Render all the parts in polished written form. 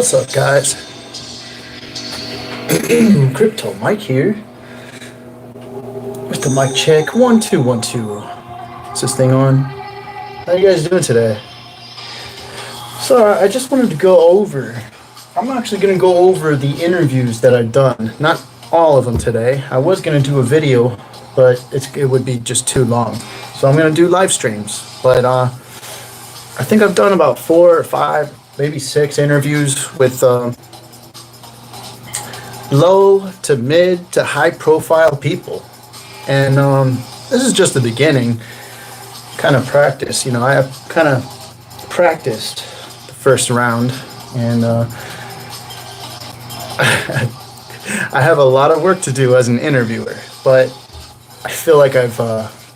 What's up, guys? Crypto Mike here with the Mic check. 1 2 1 2. Is this thing on? How you guys doing today? So I just wanted to go over. I'm actually going to go over the interviews that I've done. Not all of them today. I was going to do a video, but it would be just too long. So I'm going to do live streams. But I think I've done about 4 or 5, maybe 6 interviews with low to mid to high profile people. And this is just the beginning, kind of practice. I have kind of practiced the first round, and I have a lot of work to do as an interviewer, but I feel like I've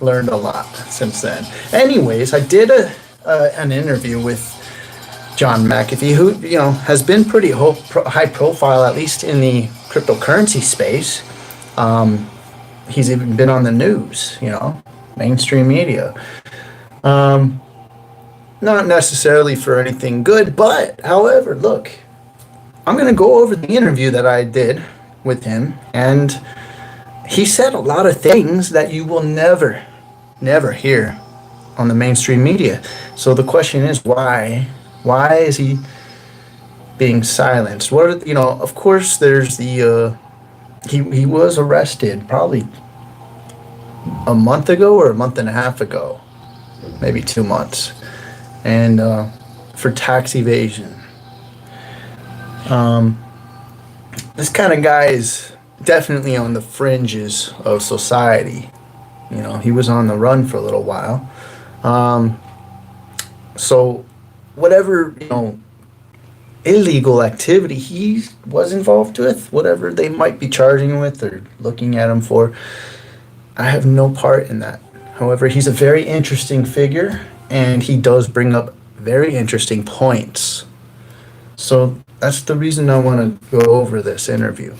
learned a lot since then. Anyways, I did an interview with John Mcafee, who has been pretty high profile, at least in the cryptocurrency space. He's even been on the news, mainstream media. Not necessarily for anything good, but however, look, I'm going to go over the interview that I did with him, and he said a lot of things that you will never hear on the mainstream media. So the question is, why? Why is he being silenced? Of course, there's the he was arrested probably a month ago or a month and a half ago, maybe 2 months, and for tax evasion. This kind of guy is definitely on the fringes of society. He was on the run for a little while. So whatever, illegal activity he was involved with, whatever they might be charging him with or looking at him for, I have no part in that. However, he's a very interesting figure, and he does bring up very interesting points. So that's the reason I want to go over this interview.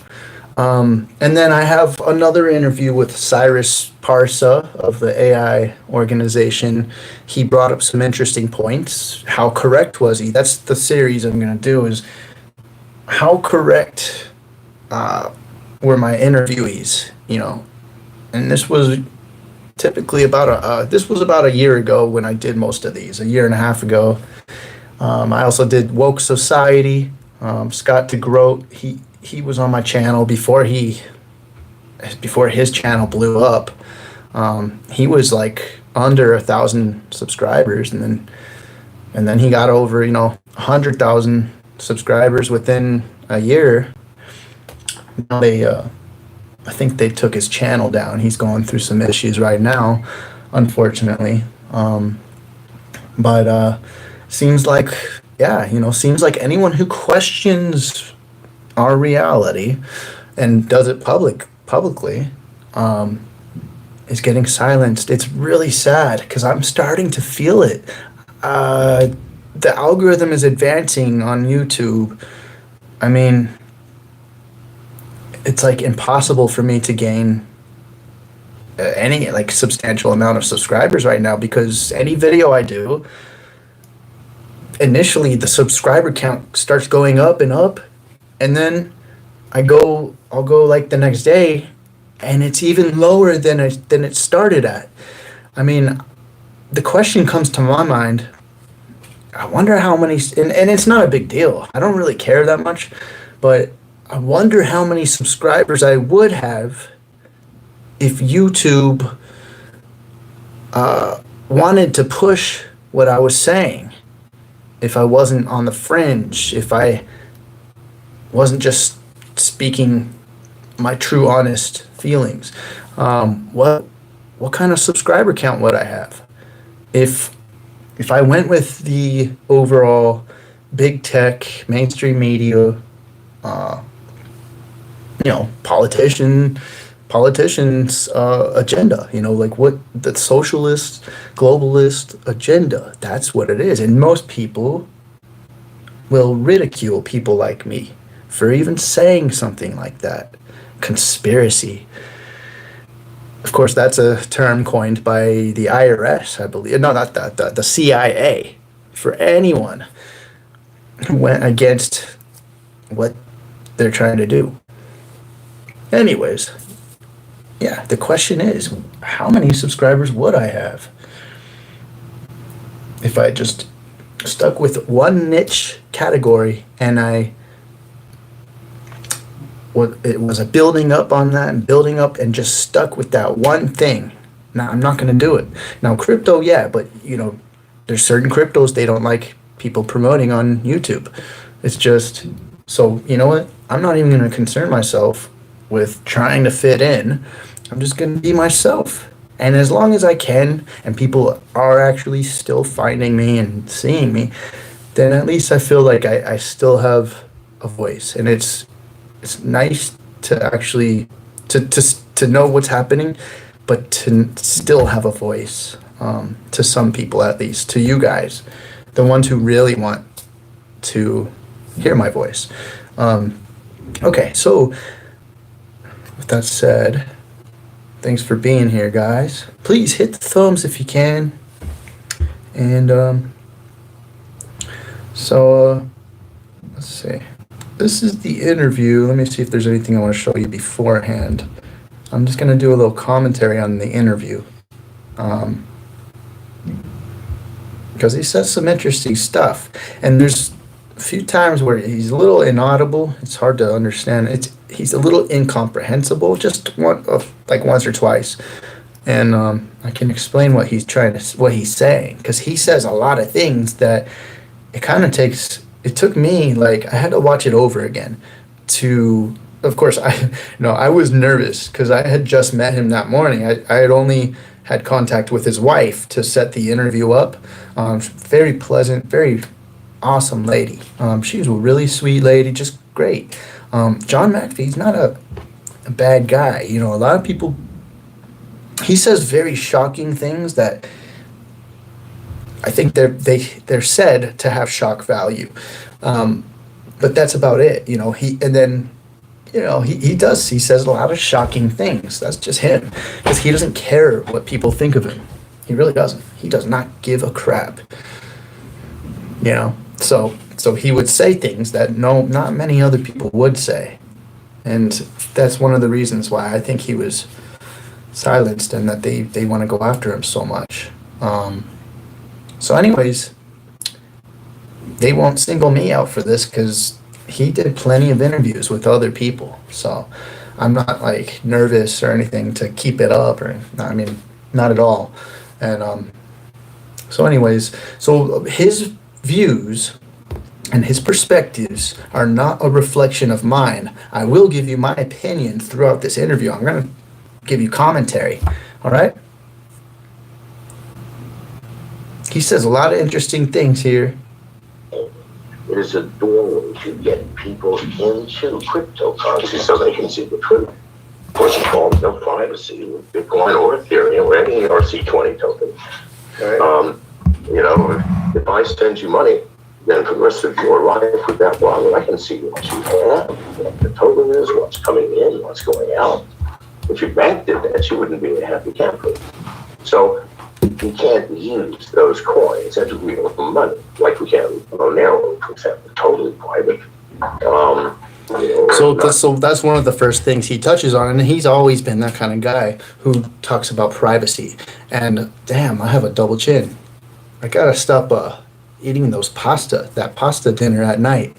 And then I have another interview with Cyrus Parsa of the AI organization. He brought up some interesting points. How correct was he? That's the series I'm going to do, is how correct were my interviewees, And this was typically about a year ago when I did most of these, a year and a half ago. I also did Woke Society. Scott DeGroat, he was on my channel before his channel blew up. He was like under 1,000 subscribers, and then he got over 100,000 subscribers within a year. Now I think they took his channel down. He's going through some issues right now, unfortunately. But seems like anyone who questions our reality and does it publicly is getting silenced. It's really sad because I'm starting to feel it. The algorithm is advancing on YouTube. I mean, it's like impossible for me to gain any substantial amount of subscribers right now, because any video I do, initially the subscriber count starts going up and up, and then I'll go like the next day and it's even lower than it started at. I mean, the question comes to my mind, I wonder how many, and it's not a big deal, I don't really care that much, but I wonder how many subscribers I would have if YouTube wanted to push what I was saying, if I wasn't on the fringe, if I wasn't just speaking my true, honest feelings. What kind of subscriber count would I have if I went with the overall big tech, mainstream media, politicians' agenda, what the socialist, globalist agenda, that's what it is. And most people will ridicule people like me for even saying something like that. Conspiracy. Of course, that's a term coined by the IRS, I believe. No, not that, the CIA, for anyone who went against what they're trying to do. Anyways, yeah, the question is, how many subscribers would I have if I just stuck with one niche category and it was a building up on that and building up and just stuck with that one thing. Now, I'm not going to do it. Now, crypto, yeah, but there's certain cryptos they don't like people promoting on YouTube. It's just, so you know what? I'm not even going to concern myself with trying to fit in. I'm just going to be myself. And as long as I can, and people are actually still finding me and seeing me, then at least I feel like I still have a voice. And it's nice to actually to know what's happening, but to still have a voice, to some people, at least to you guys, the ones who really want to hear my voice. Okay, so with that said, thanks for being here, guys. Please hit the thumbs if you can. And let's see. This is the interview. Let me see if there's anything I want to show you beforehand. I'm just going to do a little commentary on the interview. Because he says some interesting stuff. And there's a few times where he's a little inaudible. It's hard to understand. He's a little incomprehensible, just once or twice. And I can explain what he's saying, because he says a lot of things that it took me, like, I had to watch it over again to, of course, I was nervous because I had just met him that morning. I had only had contact with his wife to set the interview up. Very pleasant, very awesome lady. She's a really sweet lady, just great. John Mcafee's not a bad guy. A lot of people, he says very shocking things that I think they're said to have shock value, but that's about it. He says a lot of shocking things. That's just him, because he doesn't care what people think of him. He really doesn't. He does not give a crap. So he would say things that not many other people would say, and that's one of the reasons why I think he was silenced and that they want to go after him so much. So anyways, they won't single me out for this because he did plenty of interviews with other people. So I'm not like nervous or anything to keep it up, not at all. And so anyways, so his views and his perspectives are not a reflection of mine. I will give you my opinion throughout this interview. I'm going to give you commentary. All right? He says a lot of interesting things here. It is a doorway to get people into cryptocurrency so they can see the truth. Of course, it's called no privacy with Bitcoin or Ethereum or any ERC20 token. Right. If I send you money, then for the rest of your life with that wallet, I can see what you have, what the total is, what's coming in, what's going out. If your bank did that, you wouldn't be a happy camper. So you can't use those coins as real money like we can Monero, for example, totally private. So that's one of the first things he touches on, and he's always been that kind of guy who talks about privacy. And damn, I have a double chin. I gotta stop eating that pasta dinner at night.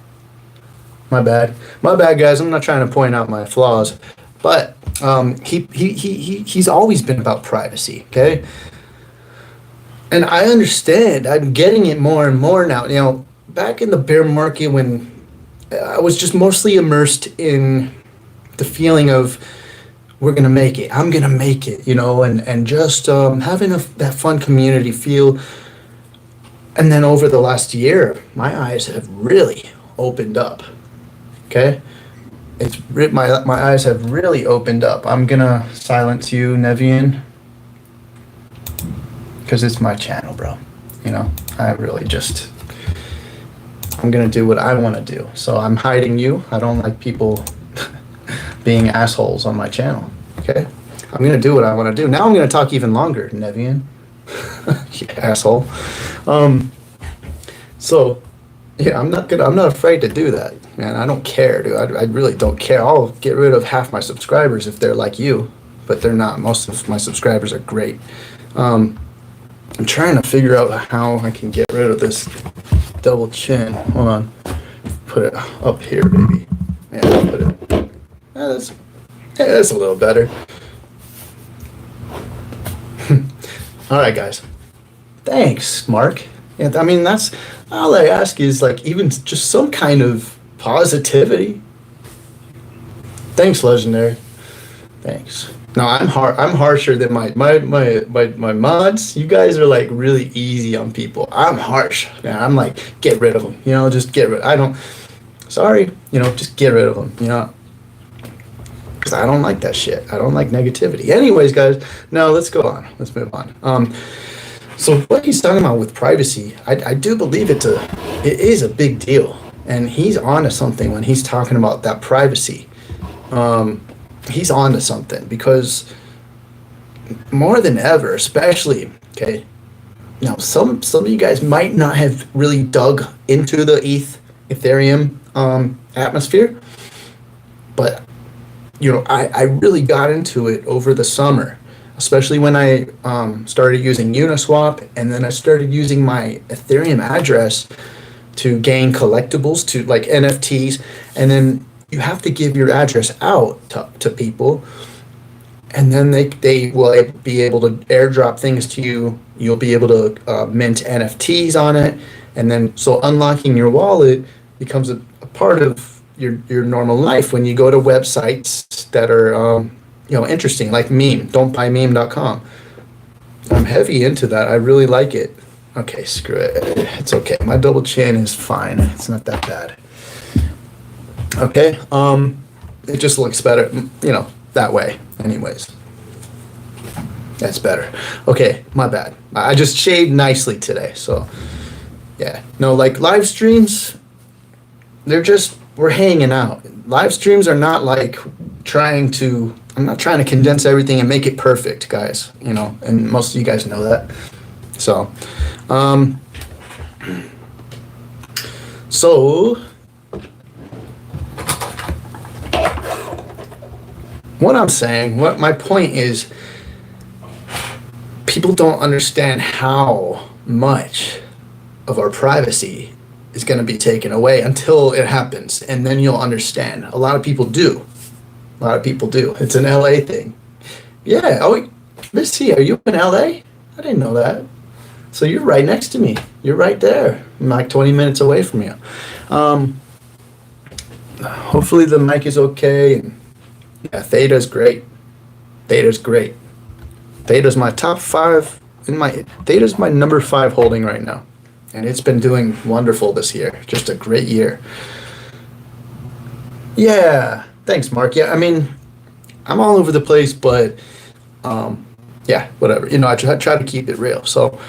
My bad, guys. I'm not trying to point out my flaws, but he's always been about privacy. Okay. And I understand. I'm getting it more and more now. Back in the bear market, when I was just mostly immersed in the feeling of we're going to make it. I'm going to make it, and just having that fun community feel. And then over the last year, my eyes have really opened up. Okay? My eyes have really opened up. I'm going to silence you, Nevian. Because it's my channel, bro. I'm going to do what I want to do. So I'm hiding you. I don't like people being assholes on my channel. Okay? I'm going to do what I want to do. Now I'm going to talk even longer, Nevian. You asshole. So, yeah, I'm not afraid to do that, man. I don't care, dude. I really don't care. I'll get rid of half my subscribers if they're like you. but they're not. Most of my subscribers are great. I'm trying to figure out how I can get rid of this double chin. Hold on. Put it up here, baby. Yeah, put it. That's a little better. All right, guys. Thanks, Mark. And I mean, that's all I ask is like even just some kind of positivity. Thanks, Legendary. Thanks. No, I'm harsher than my mods. You guys are like really easy on people. I'm harsh, man. I'm like, get rid of them. You know, just get rid. Sorry. You know, just get rid of them. You know, because I don't like that shit. I don't like negativity. Anyways, guys. Now let's go on. Let's move on. So what he's talking about with privacy, I do believe it is a big deal, and he's onto something when he's talking about that privacy. He's on to something because more than ever, especially, okay, now some of you guys might not have really dug into the Ethereum atmosphere, but you know, I really got into it over the summer, especially when I started using Uniswap, and then I started using my Ethereum address to gain collectibles, to like NFTs, and then you have to give your address out to people, and then they will be able to airdrop things to you. You'll be able to mint NFTs on it, and then so unlocking your wallet becomes a part of your normal life when you go to websites that are interesting, like don'tbuymeme.com. I'm heavy into that. I really like it. Okay, screw it. It's okay. My double chin is fine. It's not that bad. Okay, it just looks better, you know, that way. Anyways, that's better. Okay, my bad. I just shaved nicely today, so yeah. No, like live streams, we're hanging out. Live streams are not like I'm not trying to condense everything and make it perfect, guys, you know, and most of you guys know that. So, what my point is, people don't understand how much of our privacy is going to be taken away until it happens, and then you'll understand. A lot of people do. It's an LA thing. Yeah. Oh, let's see. Are you in LA? I didn't know that. So you're right next to me. You're right there. I'm like 20 minutes away from you. Hopefully the mic is okay. And yeah, Theta's great. Theta's my top 5 Theta's my number 5 holding right now. And it's been doing wonderful this year. Just a great year. Yeah. Thanks, Mark. Yeah, I mean, I'm all over the place, but yeah, whatever. You know, I try to keep it real. So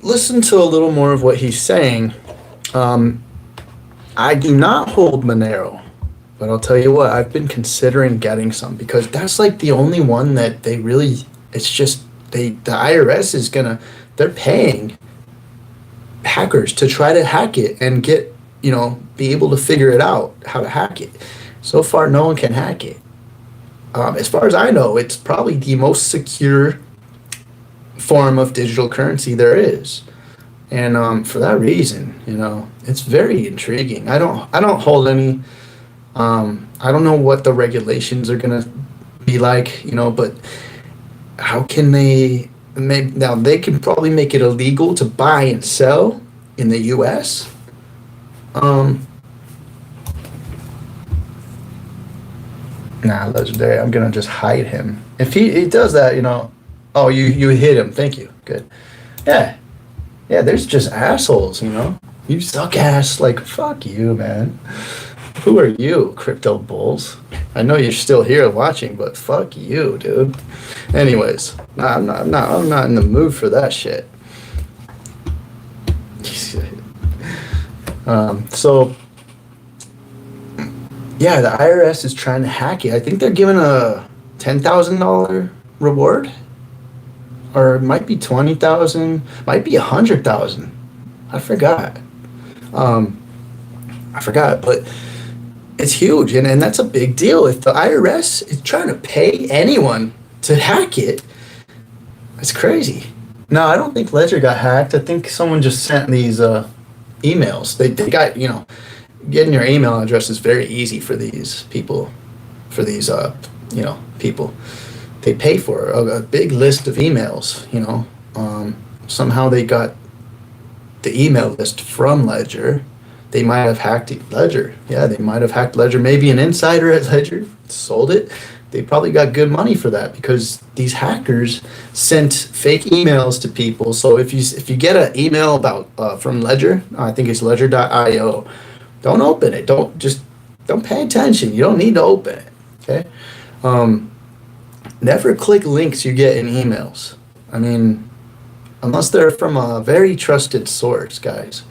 listen to a little more of what he's saying. I do not hold Monero, but I'll tell you what, I've been considering getting some because that's like the only one that the IRS they're paying hackers to try to hack it and get, you know, be able to figure it out, how to hack it. So far, no one can hack it. As far as I know, it's probably the most secure form of digital currency there is. And for that reason, you know, it's very intriguing. I don't hold any, I don't know what the regulations are going to be like, you know, but how can they can probably make it illegal to buy and sell in the U.S. Nah, Legendary, I'm gonna just hide him. If he does that, you know. Oh, you hit him. Thank you. Good. Yeah, there's just assholes, you know. You suck ass. Like, fuck you, man. Who are you, crypto bulls? I know you're still here watching, but fuck you, dude. Anyways, I'm not in the mood for that shit. So yeah, the IRS is trying to hack it. I think they're giving a $10,000 reward, or it might be 20,000, might be 100,000. I forgot, but It's huge, and that's a big deal. If the IRS is trying to pay anyone to hack it, it's crazy. No, I don't think Ledger got hacked. I think someone just sent these emails. They got, getting your email address is very easy for these people, for these, people. They pay for a big list of emails, somehow they got the email list from Ledger. They might have hacked Ledger. Yeah, they might have hacked Ledger. Maybe an insider at Ledger sold it. They probably got good money for that because these hackers sent fake emails to people. So if you get an email about from Ledger, I think it's ledger.io, don't open it. Don't pay attention. You don't need to open it. Okay. Never click links you get in emails. I mean, unless they're from a very trusted source, guys.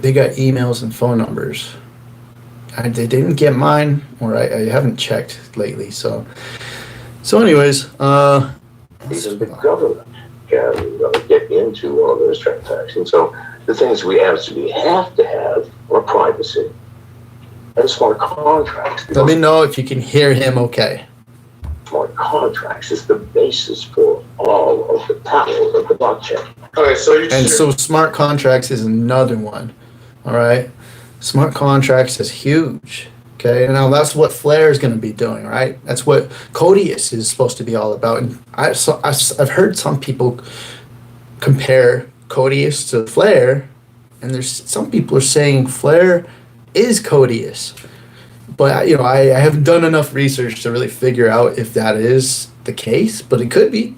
They got emails and phone numbers. They didn't get mine, or I haven't checked lately. So anyways, Because the government can get into all those transactions. So the things we absolutely have to have are privacy and smart contracts. Let me know if you can hear him okay. Smart contracts is the basis for all of the power of the blockchain. Okay, so smart contracts is another one. All right, smart contracts is huge. Okay, and now that's what Flare is going to be doing, right? That's what Codius is supposed to be all about. And I've heard some people compare Codius to Flare, and there's some people are saying Flare is Codius. But I haven't done enough research to really figure out if that is the case, but it could be.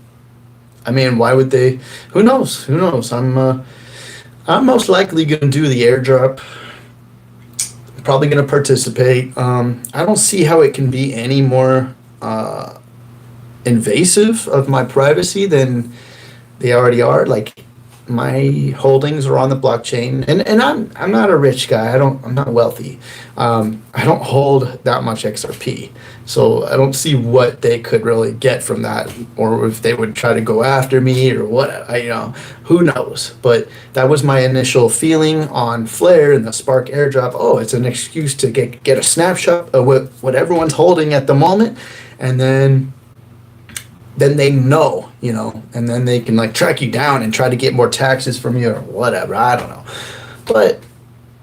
I mean, why would they? Who knows? I'm most likely going to do the airdrop. Probably going to participate. I don't see how it can be any more invasive of my privacy than they already are. Like, my holdings are on the blockchain, and I'm not a rich guy. I'm not wealthy. I don't hold that much XRP, so I don't see what they could really get from that, or if they would try to go after me or what. Who knows? But that was my initial feeling on Flare and the Spark airdrop. Oh, it's an excuse to get a snapshot of what everyone's holding at the moment, and then they know, and then they can track you down and try to get more taxes from you or whatever. I don't know. But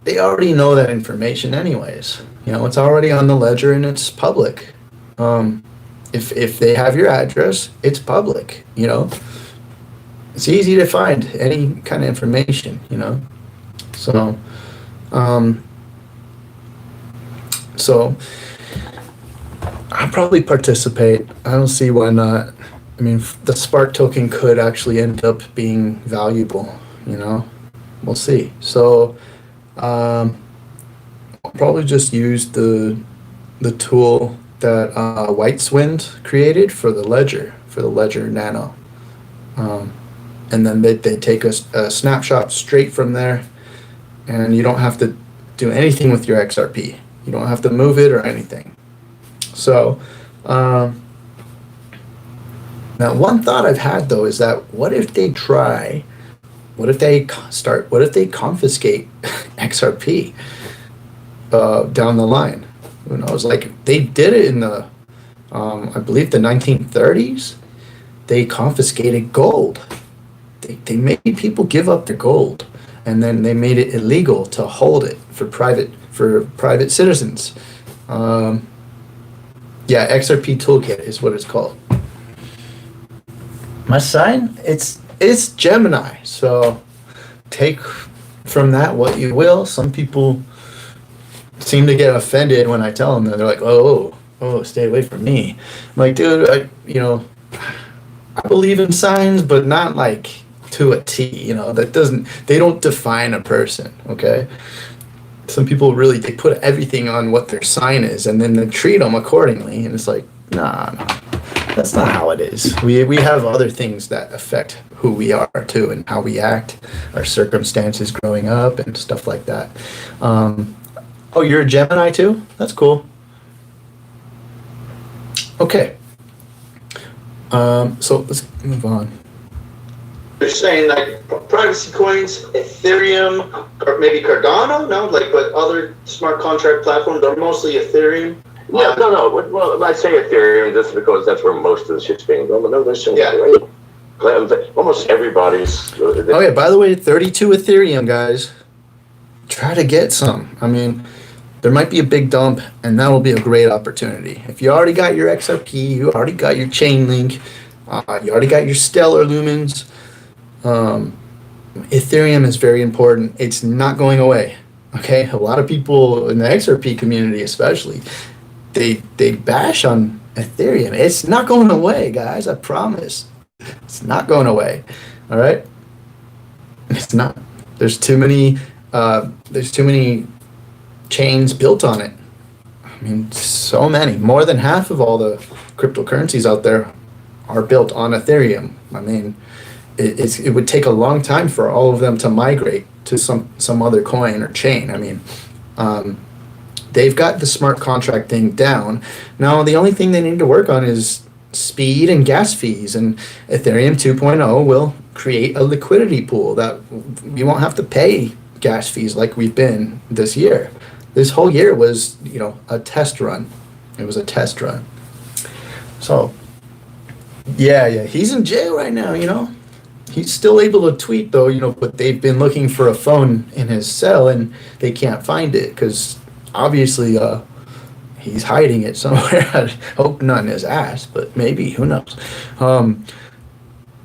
they already know that information anyways. It's already on the ledger and it's public. If they have your address, it's public, It's easy to find any kind of information, So, I'll probably participate. I don't see why not. I mean, the Spark token could actually end up being valuable, We'll see. So, I'll probably just use the tool that Whiteswind created for the Ledger Nano. And then they take a snapshot straight from there, and you don't have to do anything with your XRP. You don't have to move it or anything. So, now one thought I've had though is that what if they confiscate XRP down the line? Who knows? They did it in the, I believe the 1930s. They confiscated gold. They made people give up their gold, and then they made it illegal to hold it for private citizens. XRP Toolkit is what it's called. My sign, it's Gemini, so take from that what you will. Some people seem to get offended when I tell them that. They're like, oh, stay away from me. I'm like, dude, I believe in signs, but not to a T, they don't define a person, okay? Some people really, they put everything on what their sign is, and then they treat them accordingly, and it's like, nah, that's not how it is. We have other things that affect who we are, too, and how we act, our circumstances growing up, and stuff like that. Oh, you're a Gemini, too? That's cool. Okay. So let's move on. They're saying like privacy coins, Ethereum, or maybe Cardano, no, like, but other smart contract platforms are mostly Ethereum. Yeah, no. Well, I say Ethereum just because that's where most of the shit's being done. But no, there's some great plans. Almost everybody's. Okay, by the way, 32 Ethereum, guys. Try to get some. I mean, there might be a big dump, and that will be a great opportunity. If you already got your XRP, you already got your Chainlink, you already got your Stellar Lumens. Ethereum is very important. It's not going away. Okay, a lot of people in the XRP community, especially, they bash on Ethereum. It's not going away, guys. I promise. It's not going away. All right. It's not. There's too many chains built on it. I mean, so many. More than half of all the cryptocurrencies out there are built on Ethereum. I mean, it would take a long time for all of them to migrate to some other coin or chain. I mean, they've got the smart contract thing down. Now, the only thing they need to work on is speed and gas fees, and Ethereum 2.0 will create a liquidity pool that we won't have to pay gas fees like we've been this year. This whole year was, a test run. It was a test run. So, yeah, he's in jail right now, He's still able to tweet, though, but they've been looking for a phone in his cell, and they can't find it because obviously he's hiding it somewhere. I hope not in his ass, but maybe, who knows. I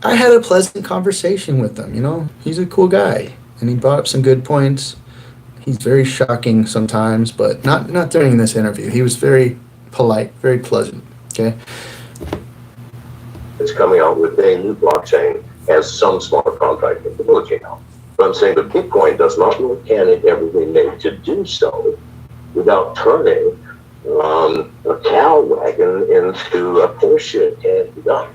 had a pleasant conversation with him, He's a cool guy, and he brought up some good points. He's very shocking sometimes, but not during this interview. He was very polite, very pleasant, okay? It's coming out with a new blockchain has some smart contract capability now. But I'm saying that Bitcoin does not mechanic everything made to do so without turning a cow wagon into a Porsche can't be done.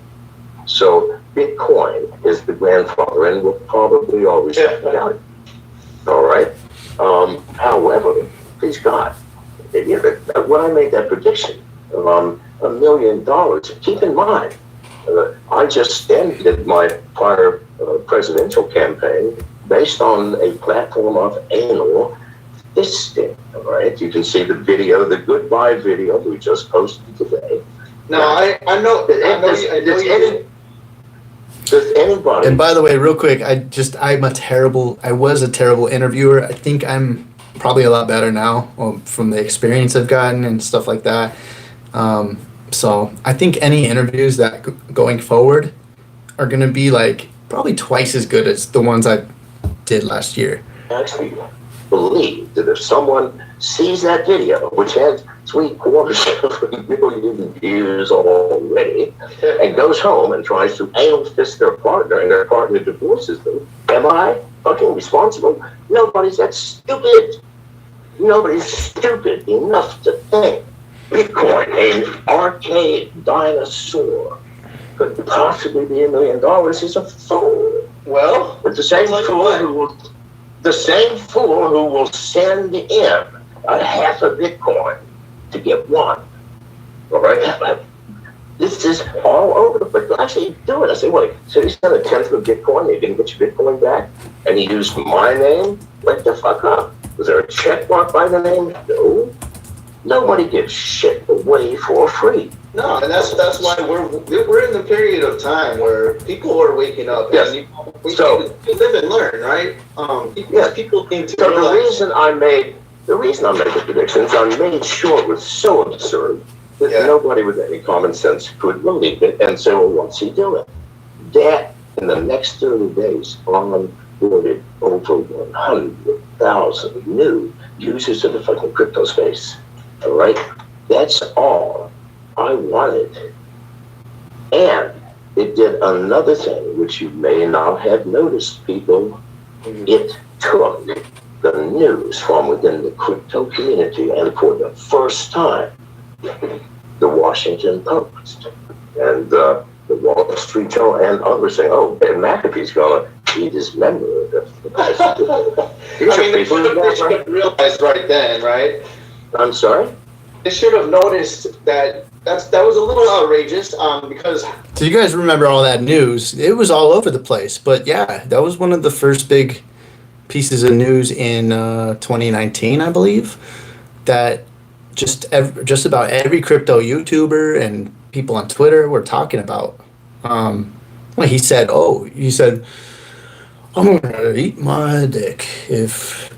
So Bitcoin is the grandfather and will probably always have the value. All right. However, please God, when I made that prediction, $1 million, keep in mind, I just ended my prior presidential campaign based on a platform of anal fisting. All right, you can see the video, the goodbye video we just posted today. No, I know. Does anybody? And by the way, real quick, I was a terrible interviewer. I think I'm probably a lot better now from the experience I've gotten and stuff like that. So I think any interviews that going forward are going to be like probably twice as good as the ones I did last year. Actually believe that if someone sees that video, which has 750,000 views already, and goes home and tries to anal fist their partner and their partner divorces them, am I fucking responsible? Nobody's that stupid. Nobody's stupid enough to think Bitcoin, an archaic dinosaur, could possibly be $1 million is a fool. Well, but the same fool who will send in a half a Bitcoin to get one. All right? This is all over the place. Actually, do it. I say, wait, so he sent a tenth of Bitcoin, he didn't get your Bitcoin back, and he used my name? What the fuck up? Was there a check mark by the name? No. Nobody gives shit away for free. No, and that's why we're in the period of time where people are waking up. Yes. And we live and learn, right? People need to. So the reason I made the predictions, I made sure it was so absurd that nobody with any common sense could believe it and say, well, what's he doing? That in the next 30 days onboarded over 100,000 new users of the fucking crypto space. All right? That's all I wanted. And it did another thing, which you may not have noticed, people. It took the news from within the crypto community, and for the first time, the Washington Post and the Wall Street Journal and others saying, oh, Ben McAfee's going to be dismembered. They should have realized right then, right? I'm sorry? They should have noticed that that was a little outrageous because. So you guys remember all that news? It was all over the place. But yeah, that was one of the first big pieces of news in 2019, I believe, that just about every crypto YouTuber and people on Twitter were talking about. Well, he said, I'm gonna eat my dick if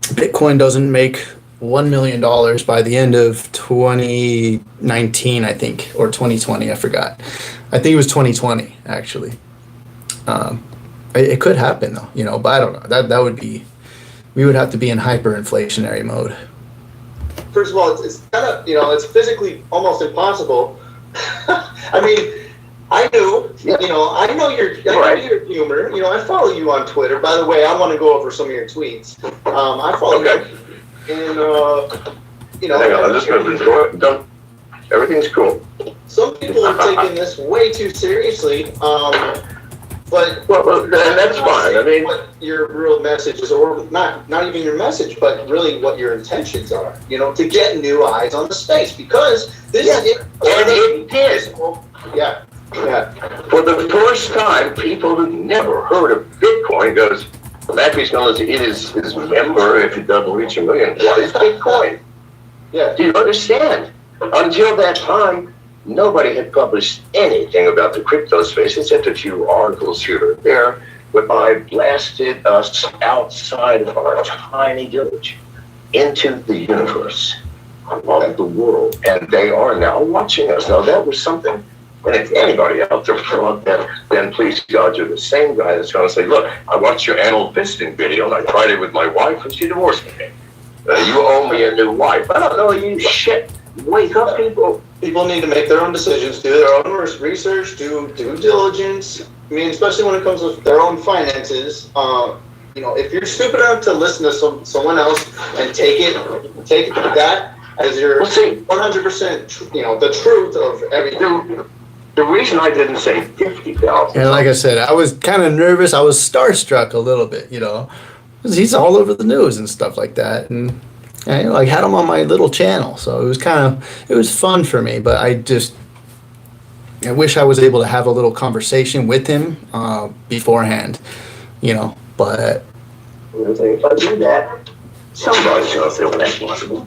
Bitcoin doesn't make $1 million by the end of 2019, I think, or 2020, I forgot. I think it was 2020, actually. It could happen, though, but I don't know. That would be, we would have to be in hyperinflationary mode. First of all, it's kind of, it's physically almost impossible. I mean, I know your humor. I follow you on Twitter. By the way, I want to go over some of your tweets. I follow you. And, hang on, I'm just going to everything's cool. Some people are taking this way too seriously. But and that's fine. I mean, what your real message is, or not even your message, but really what your intentions are. To get new eyes on the space, because this is and it did. Yeah. For the first time, people who've never heard of Bitcoin goes, Mcafee's going to eat his member if it doesn't reach $1 million. What is Bitcoin? Yeah. Do you understand? Until that time, nobody had published anything about the crypto space except a few articles here and there, whereby blasted us outside of our tiny village into the universe of the world. And they are now watching us. Now, that was something. And if anybody out there thought that, then please God, you're the same guy that's going to say, look, I watched your anal fisting video and I tried it with my wife and she divorced me. You owe me a new wife. I don't know you shit. Wake up, people. People need to make their own decisions, do their own research, do due diligence. I mean, especially when it comes to their own finances. If you're stupid enough to listen to someone else and take that as your 100%, the truth of everything. The reason I didn't say 50,000. And like I said, I was kind of nervous. I was starstruck a little bit, because he's all over the news and stuff like that. And I had him on my little channel, so it was fun for me. But I wish I was able to have a little conversation with him beforehand, But if I do that, somebody's gonna feel responsible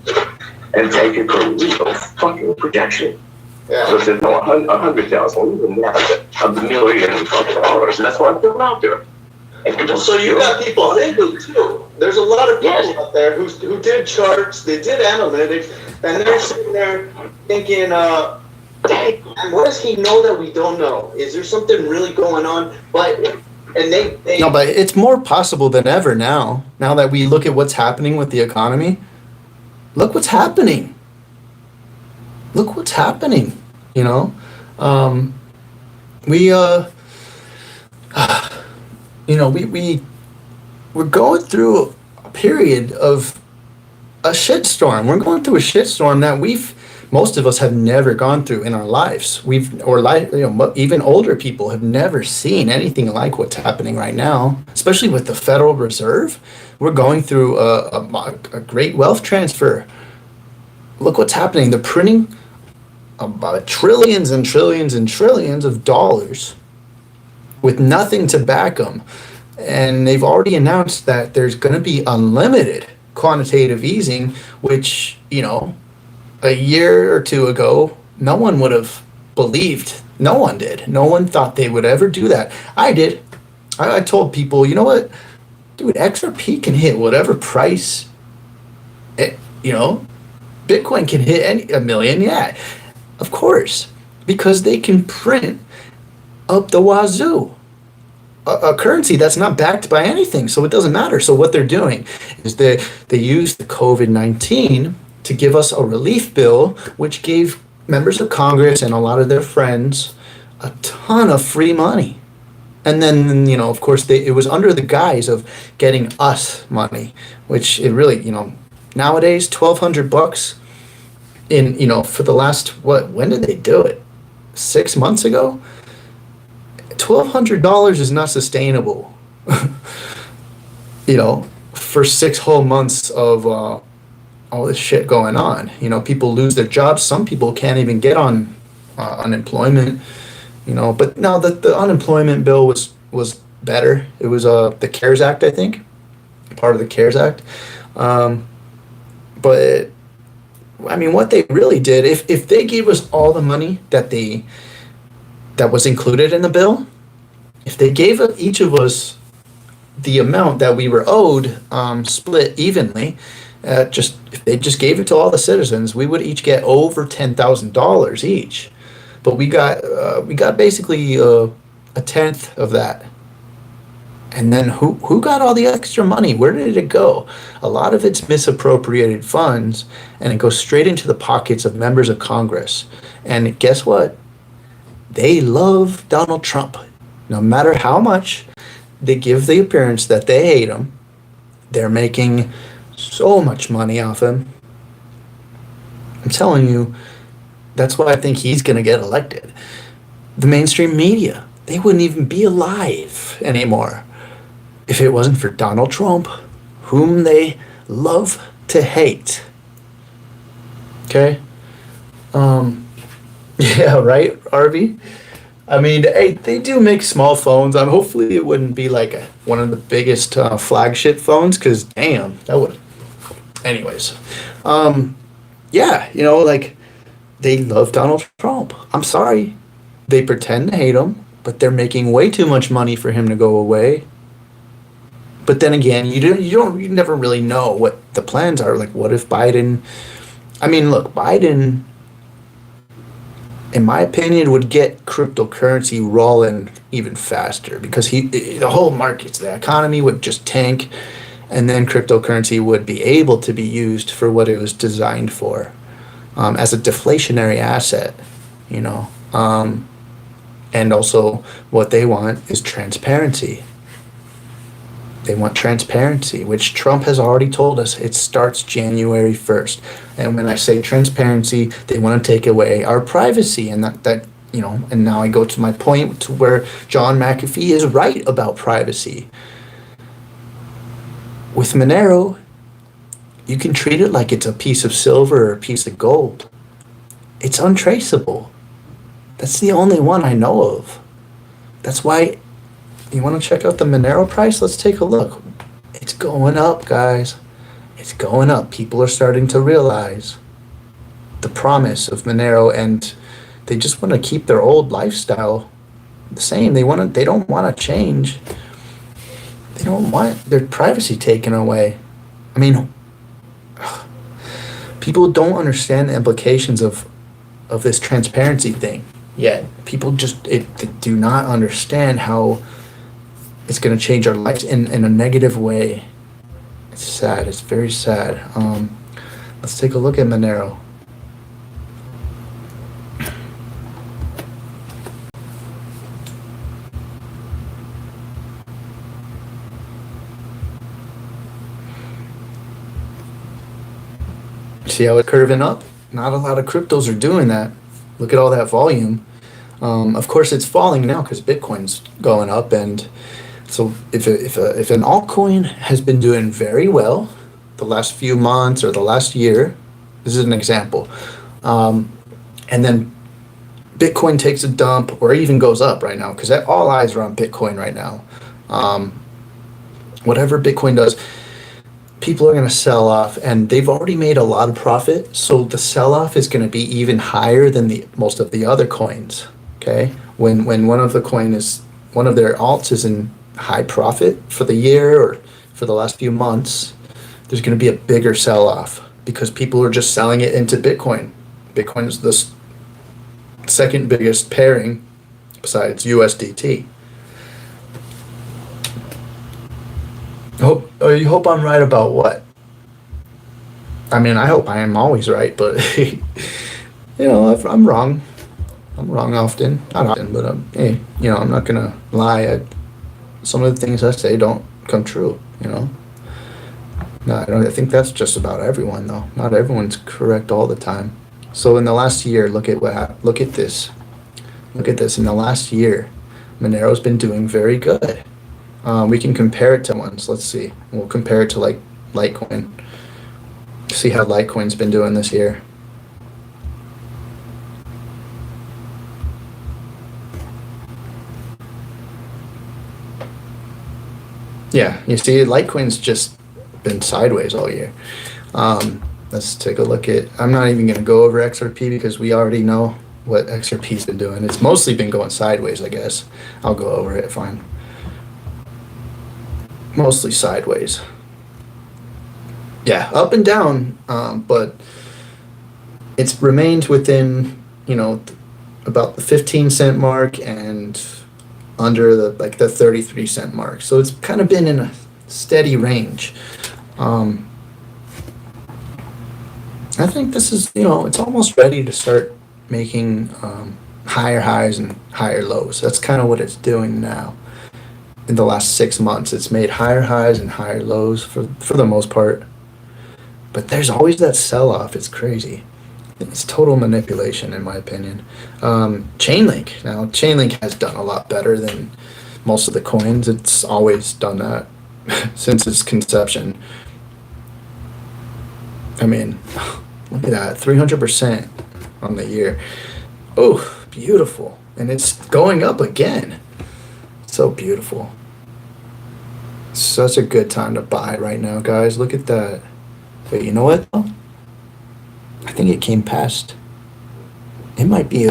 and take it for real fucking protection. Yeah. So I said, no, 100,000, even now, $1 million fucking dollars. That's what I put out there. So you got people thinking too. There's a lot of people out there who did charts, they did analytics, and they're sitting there thinking, dang, what does he know that we don't know? Is there something really going on? But it's more possible than ever now. Now that we look at what's happening with the economy, look what's happening. Look what's happening. We're going through a period of a shitstorm. We're going through a shitstorm that most of us have never gone through in our lives. Even older people have never seen anything like what's happening right now, especially with the Federal Reserve. We're going through a great wealth transfer. Look what's happening. They're printing about trillions and trillions and trillions of dollars with nothing to back them. And they've already announced that there's going to be unlimited quantitative easing, which, a year or two ago, no one would have believed. No one did. No one thought they would ever do that. I did. I told people, you know what? Dude, XRP can hit whatever price, Bitcoin can hit $1 million, yeah. Of course, because they can print up the wazoo a currency that's not backed by anything, so it doesn't matter. So what they're doing is they use the COVID-19 to give us a relief bill, which gave members of Congress and a lot of their friends a ton of free money. And then, of course, it was under the guise of getting us money, which it really, nowadays, $1,200 for the last, when did they do it? 6 months ago? $1,200 is not sustainable, for 6 whole months of all this shit going on. People lose their jobs. Some people can't even get on unemployment. But now the unemployment bill was better. It was the CARES Act, I think, part of the CARES Act. But I mean, what they really did, if they gave us all the money that was included in the bill, if they gave each of us the amount that we were owed, split evenly, if they just gave it to all the citizens, we would each get over $10,000 each. But we got basically a tenth of that. And then who got all the extra money? Where did it go? A lot of it's misappropriated funds, and it goes straight into the pockets of members of Congress. And guess what? They love Donald Trump. No matter how much they give the appearance that they hate him, they're making so much money off him. I'm telling you, that's why I think he's going to get elected. The mainstream media, they wouldn't even be alive anymore if it wasn't for Donald Trump, whom they love to hate. Okay? Yeah, right, RV? I mean, hey, they do make small phones. Hopefully it wouldn't be like one of the biggest flagship phones, because damn, that would... Anyways. Yeah, like, they love Donald Trump. I'm sorry. They pretend to hate him, but they're making way too much money for him to go away. But then again, you never really know what the plans are. Like, what if Biden... I mean, look, Biden, in my opinion, would get cryptocurrency rolling even faster, because the whole markets, the economy would just tank, and then cryptocurrency would be able to be used for what it was designed for, as a deflationary asset, and also what they want is transparency. They want transparency, which Trump has already told us it starts January 1st. And when I say transparency, they want to take away our privacy. And that and now I go to my point to where John Mcafee is right about privacy. With Monero, you can treat it like it's a piece of silver or a piece of gold. It's untraceable. That's the only one I know of. That's why... You want to check out the Monero price? Let's take a look. It's going up, guys. It's going up. People are starting to realize the promise of Monero, and they just want to keep their old lifestyle the same. They don't want to change. They don't want their privacy taken away. I mean, people don't understand the implications of this transparency thing yet. People they do not understand how it's going to change our lives in a negative way. It's sad. It's very sad. Let's take a look at Monero. See how it's curving up? Not a lot of cryptos are doing that. Look at all that volume. Of course, it's falling now because Bitcoin's going up, and so if an altcoin has been doing very well the last few months or the last year, this is an example, and then Bitcoin takes a dump or even goes up right now, because all eyes are on Bitcoin right now. Whatever Bitcoin does, people are going to sell off, and they've already made a lot of profit, so the sell-off is going to be even higher than most of the other coins. Okay, when one of their alts is in high profit for the year or for the last few months, there's going to be a bigger sell-off because people are just selling it into Bitcoin. Bitcoin is the second biggest pairing besides USDT. You hope I'm right about what? I mean, I hope I am always right, but if I'm wrong. I'm wrong often. Not often, but hey, I'm not going to lie. Some of the things I say don't come true, No, I think that's just about everyone, though. Not everyone's correct all the time. So in the last year, look at what happened. Look at this. Look at this. In the last year, Monero's been doing very good. We can compare it to ones. Let's see. We'll compare it to like Litecoin. See how Litecoin's been doing this year. Yeah, you see, Litecoin's just been sideways all year. Let's take a look at, I'm not even going to go over XRP because we already know what XRP's been doing. It's mostly been going sideways, I guess. I'll go over it, fine. Mostly sideways. Yeah, up and down, but it's remained within, about the 15-cent mark and under the 33-cent mark. So it's kind of been in a steady range. I think this is, it's almost ready to start making higher highs and higher lows. That's kind of what it's doing now. In the last 6 months, it's made higher highs and higher lows for the most part. But there's always that sell-off. It's crazy. It's total manipulation, in my opinion. Chainlink. Now, Chainlink has done a lot better than most of the coins. It's always done that since its conception. I mean, look at that, 300% on the year. Oh, beautiful. And it's going up again. So beautiful. Such a good time to buy right now, guys. Look at that. Wait, you know what, though? I think it came past. It might be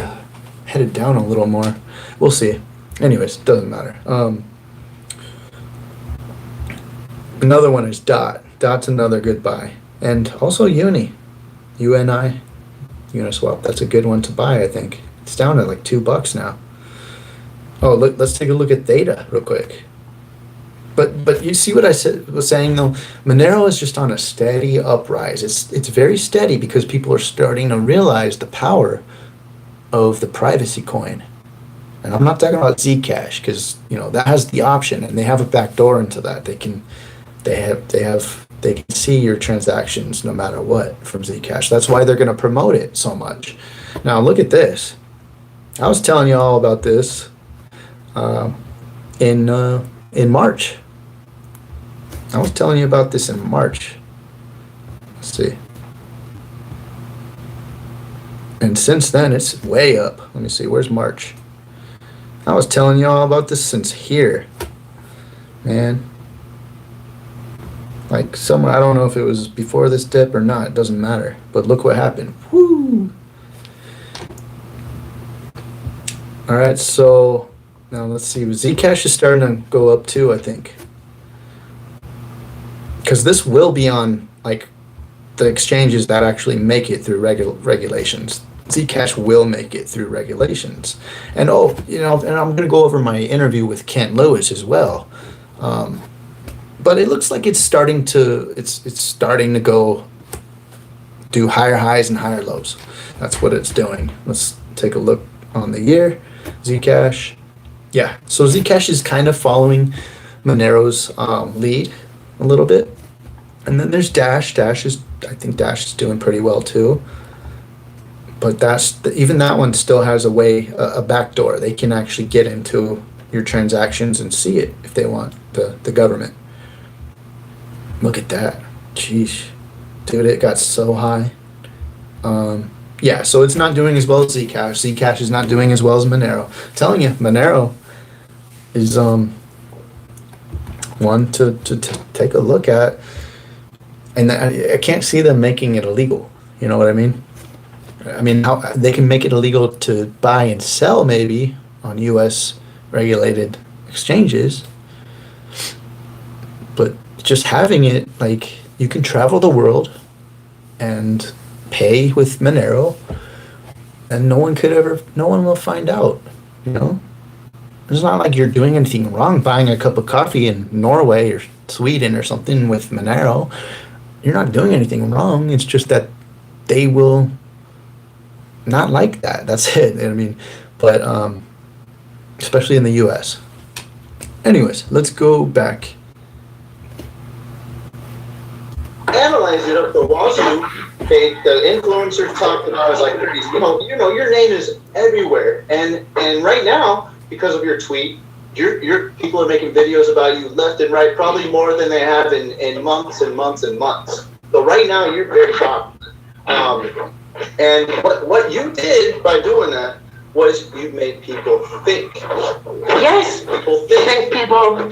headed down a little more. We'll see. Anyways, doesn't matter. Another one is DOT. DOT's another good buy. And also UNI. Uniswap. That's a good one to buy, I think. It's down at like $2 now. Oh, look, let's take a look at Theta real quick. But you see what I was saying though? Monero is just on a steady uprise. It's very steady because people are starting to realize the power of the privacy coin. And I'm not talking about Zcash because that has the option and they have a backdoor into that. They can see your transactions no matter what from Zcash. That's why they're going to promote it so much. Now look at this. I was telling you all about this in March. I was telling you about this in March. Let's see. And since then, it's way up. Let me see. Where's March? I was telling you all about this since here. Man. Like somewhere, I don't know if it was before this dip or not. It doesn't matter. But look what happened. Woo! All right, so now let's see. Zcash is starting to go up too, I think. Because this will be on like the exchanges that actually make it through regulations. Zcash will make it through regulations. And and I'm going to go over my interview with Kent Lewis as well. But it looks like it's starting to go do higher highs and higher lows. That's what it's doing. Let's take a look on the year. Zcash. Yeah, so Zcash is kind of following Monero's lead a little bit. And then there's Dash. I think Dash is doing pretty well too. But even that one still has a backdoor. They can actually get into your transactions and see it if they want, the government. Look at that. Jeez. Dude, it got so high. Yeah, so it's not doing as well as Zcash. Zcash is not doing as well as Monero. I'm telling you, Monero is one to take a look at. And I can't see them making it illegal. You know what I mean? I mean, they can make it illegal to buy and sell maybe on U.S. regulated exchanges. But just having it, like, you can travel the world and pay with Monero, and no one will find out, It's not like you're doing anything wrong buying a cup of coffee in Norway or Sweden or something with Monero. You're not doing anything wrong. It's just that they will not like that. That's it. I mean, but especially in the U.S. Anyways, let's go back. Analyze it up the wazoo. Okay, the influencers talked about it like crazy. Your name is everywhere, and right now, because of your tweet, your people are making videos about you left and right, probably more than they have in months and months and months. The But right now, you're very popular. And what you did by doing that was you made people think. Yes, People think. people.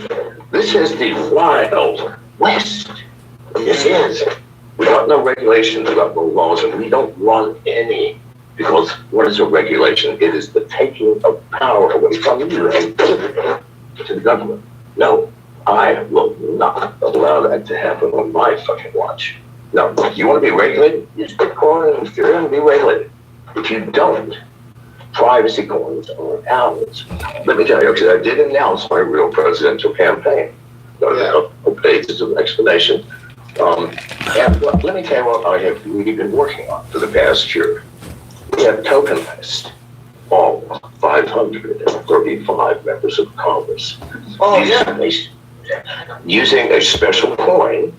This is the Wild West. This is. We got no regulations, we got no laws, and we don't run any. Because what is a regulation? It is the taking of power away from you and giving it to the government. No, I will not allow that to happen on my fucking watch. No, if you want to be regulated, use Bitcoin and Ethereum and be regulated. If you don't, privacy coins are ours. Let me tell you, because I did announce my real presidential campaign. Got a couple pages of explanation. And let me tell you what I have really been working on for the past year. We have tokenized all 535 members of Congress. Using a special coin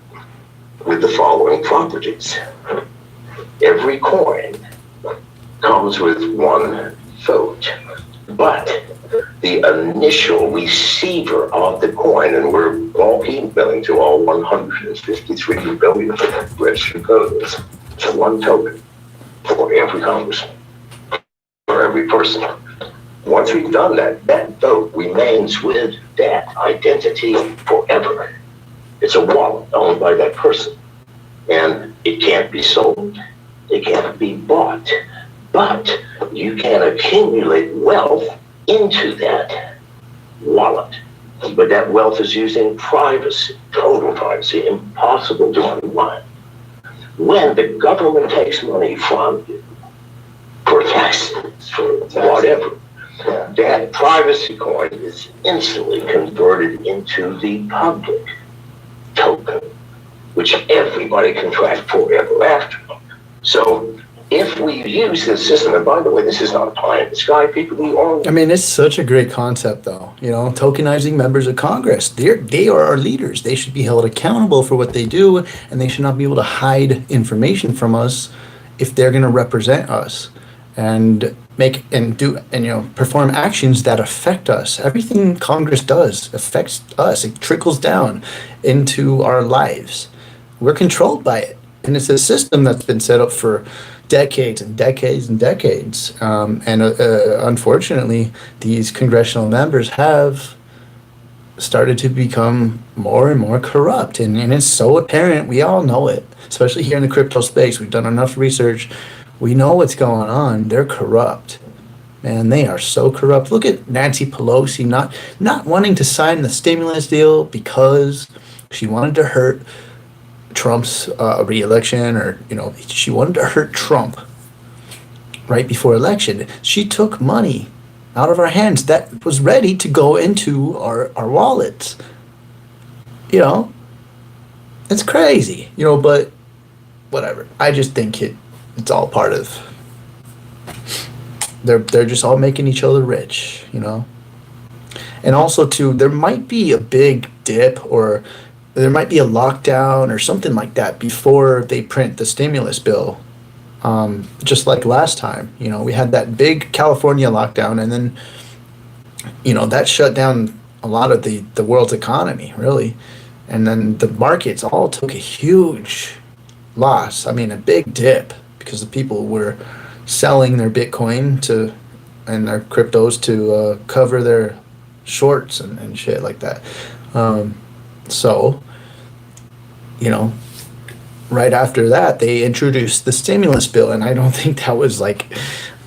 with the following properties. Every coin comes with one vote, but the initial receiver of the coin, and we're all emailing to all 153 billion registered voters, so one token for every congressman, for every person. Once we've done that, that vote remains with that identity forever. It's a wallet owned by that person, and it can't be sold, it can't be bought, but you can accumulate wealth into that wallet. But that wealth is using privacy, total privacy, impossible to unwind. When the government takes money from you for taxes, for whatever, that privacy coin is instantly converted into the public token, which everybody can track forever after. So if we use this system, and by the way, this is not a pie in the sky, people, we all... I mean, it's such a great concept, though. You know, tokenizing members of Congress. They are our leaders. They should be held accountable for what they do, and they should not be able to hide information from us if they're going to represent us and perform actions that affect us. Everything Congress does affects us. It trickles down into our lives. We're controlled by it, and it's a system that's been set up for decades and decades and decades. Unfortunately, these congressional members have started to become more and more corrupt. And it's so apparent. We all know it, especially here in the crypto space. We've done enough research. We know what's going on. They're corrupt. Man, they are so corrupt. Look at Nancy Pelosi not wanting to sign the stimulus deal because she wanted to hurt Trump's re-election, or she wanted to hurt Trump right before election. She took money out of our hands that was ready to go into our wallets. It's crazy. But whatever. I just think it's all part of. They're just all making each other rich. And also too, there might be a big dip, or there might be a lockdown or something like that before they print the stimulus bill. Just like last time, we had that big California lockdown, and then, that shut down a lot of the world's economy, really. And then the markets all took a huge loss. I mean, a big dip, because the people were selling their Bitcoin and their cryptos to cover their shorts and shit like that. So, right after that, they introduced the stimulus bill, and I don't think that was like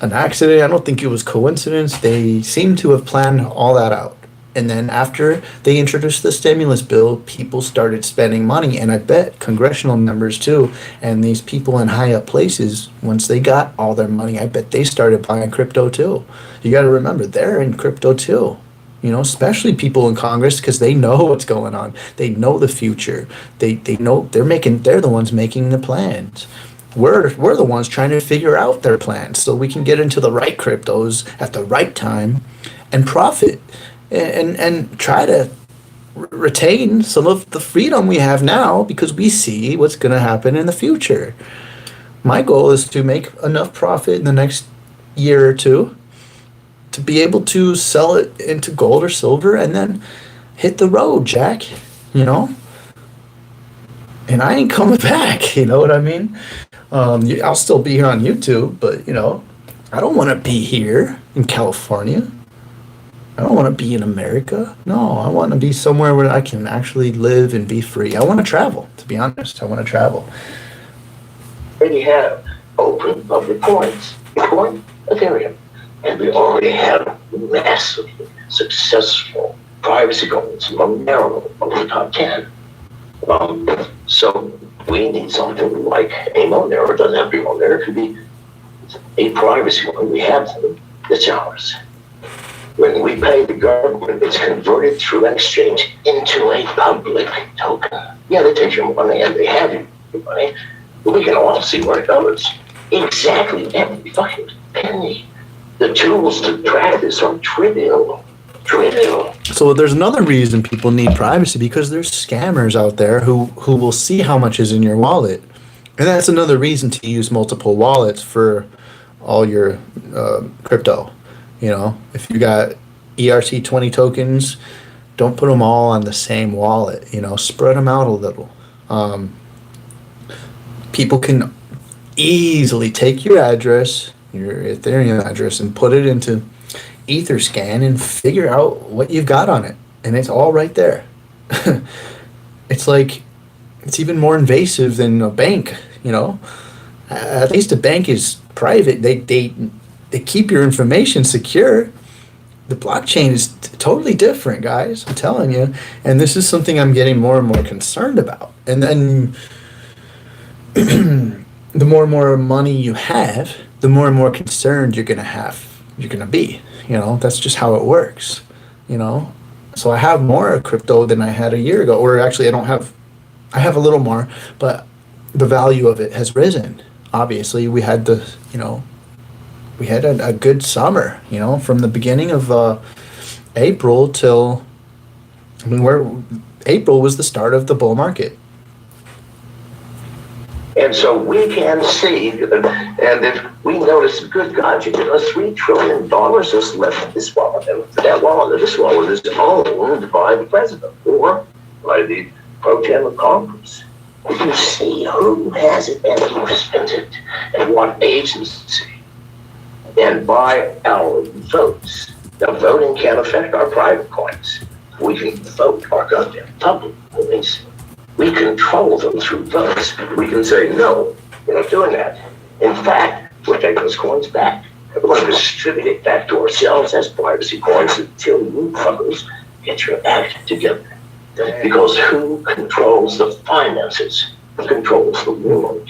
an accident. I don't think it was coincidence. They seem to have planned all that out. And then after they introduced the stimulus bill, people started spending money, and I bet congressional members too, and these people in high up places, once they got all their money, I bet they started buying crypto too. You got to remember, they're in crypto too. Especially people in Congress, because they know what's going on. They know the future. They know they're the ones making the plans. We're the ones trying to figure out their plans so we can get into the right cryptos at the right time and profit and try to retain some of the freedom we have now, because we see what's going to happen in the future. My goal is to make enough profit in the next year or two to be able to sell it into gold or silver and then hit the road, Jack. and I ain't coming back. You know what I mean? I'll still be here on YouTube, but I don't want to be here in California. I don't want to be in America. No, I want to be somewhere where I can actually live and be free. I want to travel, to be honest. I want to travel. already have open public coins, Bitcoin, Ethereum, and we already have massively successful privacy coins among the top 10. So we need something like a Monero. It doesn't have to be Monero. It could be a privacy coin. We have them. It's ours. When we pay the government, it's converted through an exchange into a public token. Yeah, they take your money and they have your money, but we can all see where it goes. Exactly every fucking penny. The tools to track this are trivial. Trivial. So there's another reason people need privacy, because there's scammers out there who will see how much is in your wallet. And that's another reason to use multiple wallets for all your crypto. You know, if you got ERC20 tokens, don't put them all on the same wallet. You know, spread them out a little. People can easily take your address, your Ethereum address, and put it into Etherscan and figure out what you've got on it. And it's all right there. It's like, it's even more invasive than a bank, you know. At least a bank is private. They keep your information secure. The blockchain is totally different, guys. I'm telling you. And this is something I'm getting more and more concerned about. And then the more and more money you have, the more and more concerned you're going to be. You know, that's just how it works. You know, so I have more crypto than I had a year ago. Or actually, I have a little more, but the value of it has risen. Obviously, we had a good summer, you know, from the beginning of April till, April was the start of the bull market. And so we can see, and if we notice, good God, you get $3 trillion just left in this wallet, and that wallet, this wallet is owned by the president or by the pro tem of Congress. We can see who has it and who spent it and what agency. And by our votes, now voting can't affect our private coins. We can vote our goddamn public coins. We control them through votes. We can say, no, we're not doing that. In fact, we're taking those coins back. We're going to distribute it back to ourselves as privacy coins until you fuckers get your act together. Because who controls the finances? Who controls the world?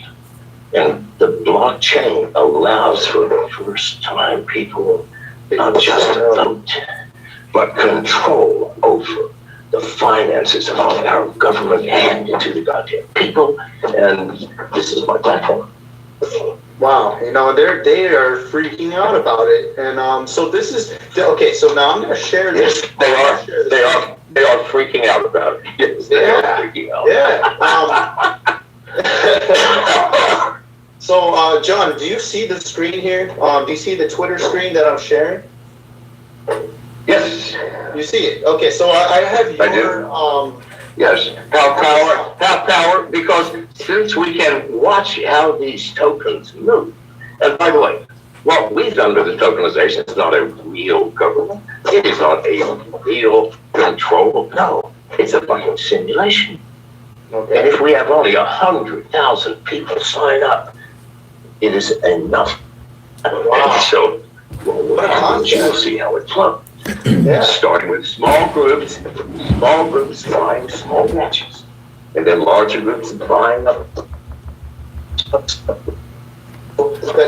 And the blockchain allows for the first time people not just vote, but control over the finances of our government handed to the goddamn people. And this is my platform. Wow, you know, they are freaking out about it. And so this is, okay, so now I'm going to share this. Yes, they are freaking out about it. Yes, they are freaking out. Yeah. So, John, do you see the screen here? Do you see the Twitter screen that I'm sharing? Yes. You see it? Okay, so I have your... Yes, have power, because since we can watch how these tokens move. And by the way, what we've done with the tokenization is not a real government. It is not a real control. No, it's a fucking simulation. Okay. And if we have only 100,000 people sign up, it is enough. Wow. And so, you'll see how it flows. Yeah. Starting with small groups buying small batches, and then larger groups buying up. That's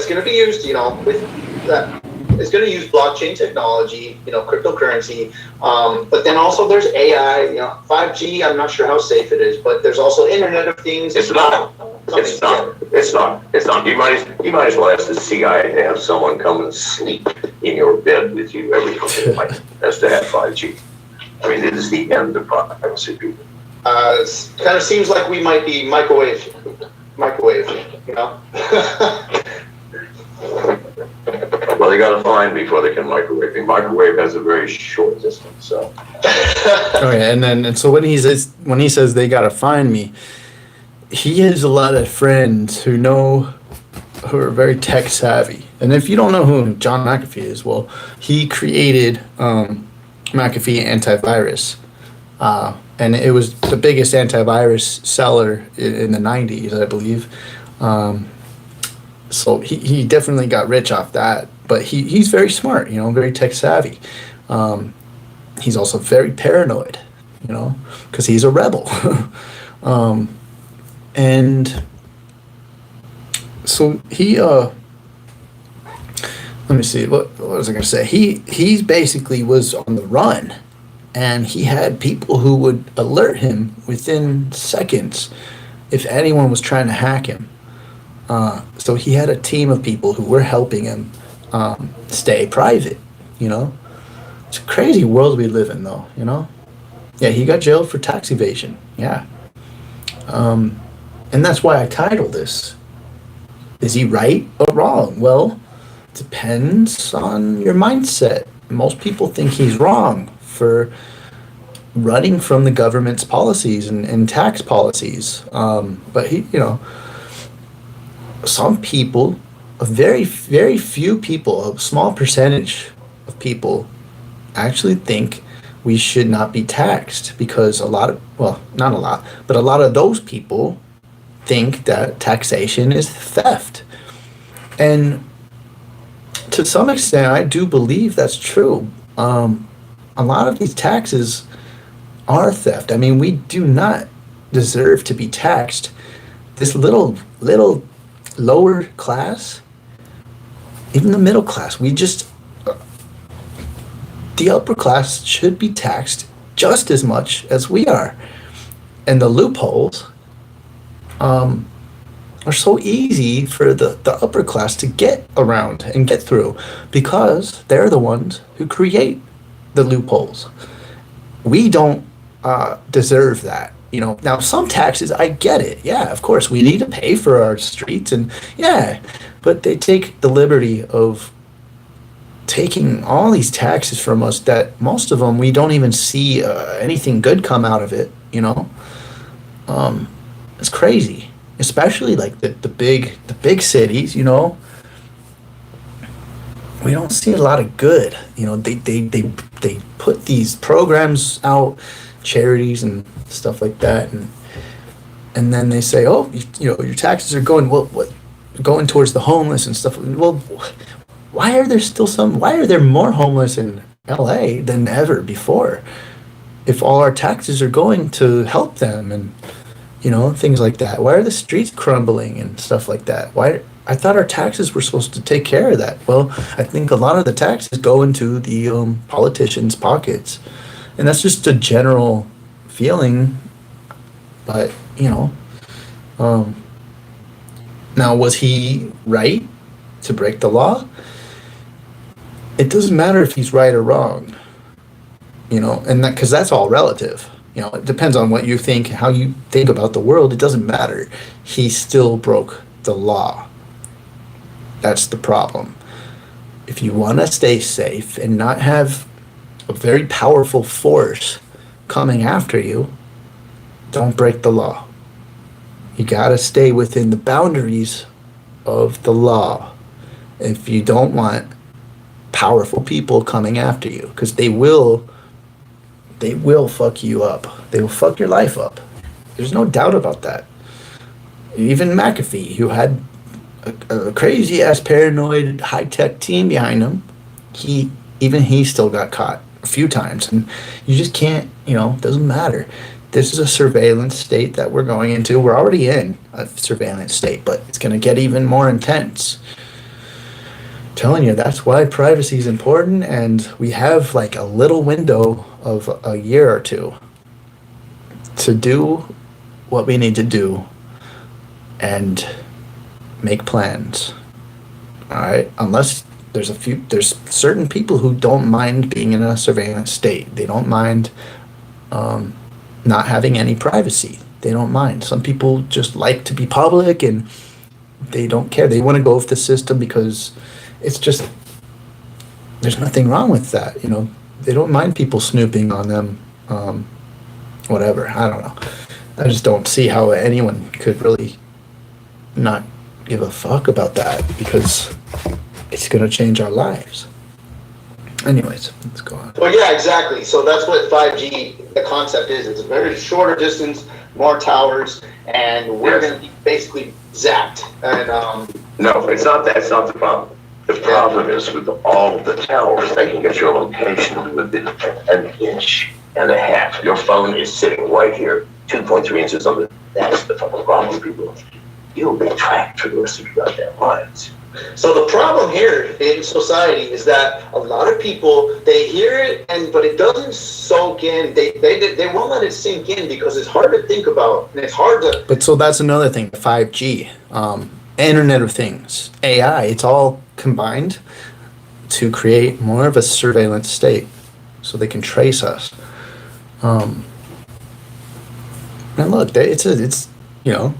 going to be used, you know, with that. It's going to use blockchain technology, you know, cryptocurrency. But then also there's AI, you know, 5G. I'm not sure how safe it is, but there's also Internet of Things. It's not. You might as well ask the CIA to have someone come and sleep in your bed with you every night as to have 5G. I mean, it is the end of privacy, people. It kind of seems like we might be microwave, you know. Well, they got to find before they can microwave. The microwave has a very short distance, so. Okay, and so when he says they got to find me, he has a lot of friends who are very tech savvy. And if you don't know who John McAfee is, well, he created McAfee Antivirus. And it was the biggest antivirus seller in the 90s, I believe. So he definitely got rich off that. But he's very smart, very tech savvy. He's also very paranoid, because he's a rebel. And so he, let me see, what was I going to say? He basically was on the run, and he had people who would alert him within seconds if anyone was trying to hack him. So he had a team of people who were helping him stay private, It's a crazy world we live in, though, Yeah, he got jailed for tax evasion, yeah. And that's why I titled this. Is he right or wrong? Well, depends on your mindset. Most people think he's wrong for running from the government's policies and tax policies. But some people, a very, very few people, a small percentage of people actually think we should not be taxed because not a lot, but a lot of those people think that taxation is theft. And to some extent, I do believe that's true. A lot of these taxes are theft. I mean, we do not deserve to be taxed. This little lower class, even the middle class, the upper class should be taxed just as much as we are. And the loopholes are so easy for the upper class to get around and get through because they're the ones who create the loopholes. We don't deserve that. Now some taxes, I get it. Yeah, of course, we need to pay for our streets and yeah, but they take the liberty of taking all these taxes from us that most of them we don't even see anything good come out of it, It's crazy, especially like the big cities, We don't see a lot of good. They put these programs out, charities and stuff like that, and then they say, oh, your taxes are going going towards the homeless and stuff. Well, why are there more homeless in LA than ever before? If all our taxes are going to help them and things like that. Why are the streets crumbling and stuff like that? I thought our taxes were supposed to take care of that. Well, I think a lot of the taxes go into the politicians' pockets, and that's just a general feeling. But now was he right to break the law? It doesn't matter if he's right or wrong, and because that's all relative. It depends on what you think, how you think about the world. It doesn't matter. He still broke the law. That's the problem. If you want to stay safe and not have a very powerful force coming after you, don't break the law. You got to stay within the boundaries of the law if you don't want powerful people coming after you, because they will fuck you up. They will fuck your life up. There's no doubt about that. Even McAfee, who had a crazy ass paranoid high tech team behind him, he still got caught a few times, and you just can't. Doesn't matter. This is a surveillance state that we're going into. We're already in a surveillance state, but it's going to get even more intense. Telling you, that's why privacy is important, and we have like a little window of a year or two to do what we need to do and make plans. All right, unless there's certain people who don't mind being in a surveillance state. They don't mind not having any privacy. They don't mind. Some people just like to be public and they don't care. They want to go with the system because it's just, there's nothing wrong with that. They don't mind people snooping on them. Whatever. I don't know. I just don't see how anyone could really not give a fuck about that, because it's going to change our lives. Anyways, let's go on. Well, yeah, exactly. So that's what 5G, the concept is. It's a very shorter distance, more towers, and we're going to be basically zapped. And no, it's not that. It's not the problem. The problem is with all of the towers, they can get your location within an inch and a half. Your phone is sitting right here, 2.3 inches under. That's the fucking problem, people. You'll be tracked for the rest of your goddamn lives. So the problem here in society is that a lot of people, they hear it, but it doesn't soak in. They won't let it sink in because it's hard to think about, and it's hard to. But so that's another thing, 5G, Internet of Things, AI, it's all combined to create more of a surveillance state so they can trace us. And look, it's you know,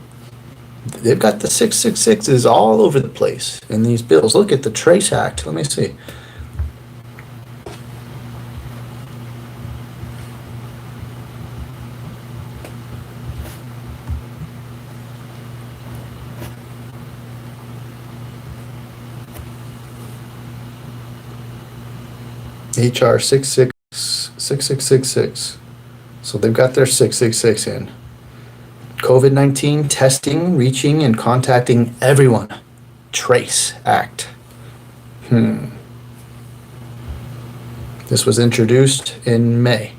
they've got the 666s all over the place in these bills. Look at the Trace Act. Let me see. HR 6666. So they've got their 666 in. COVID-19 testing, reaching, and contacting everyone. Trace Act. This was introduced in May.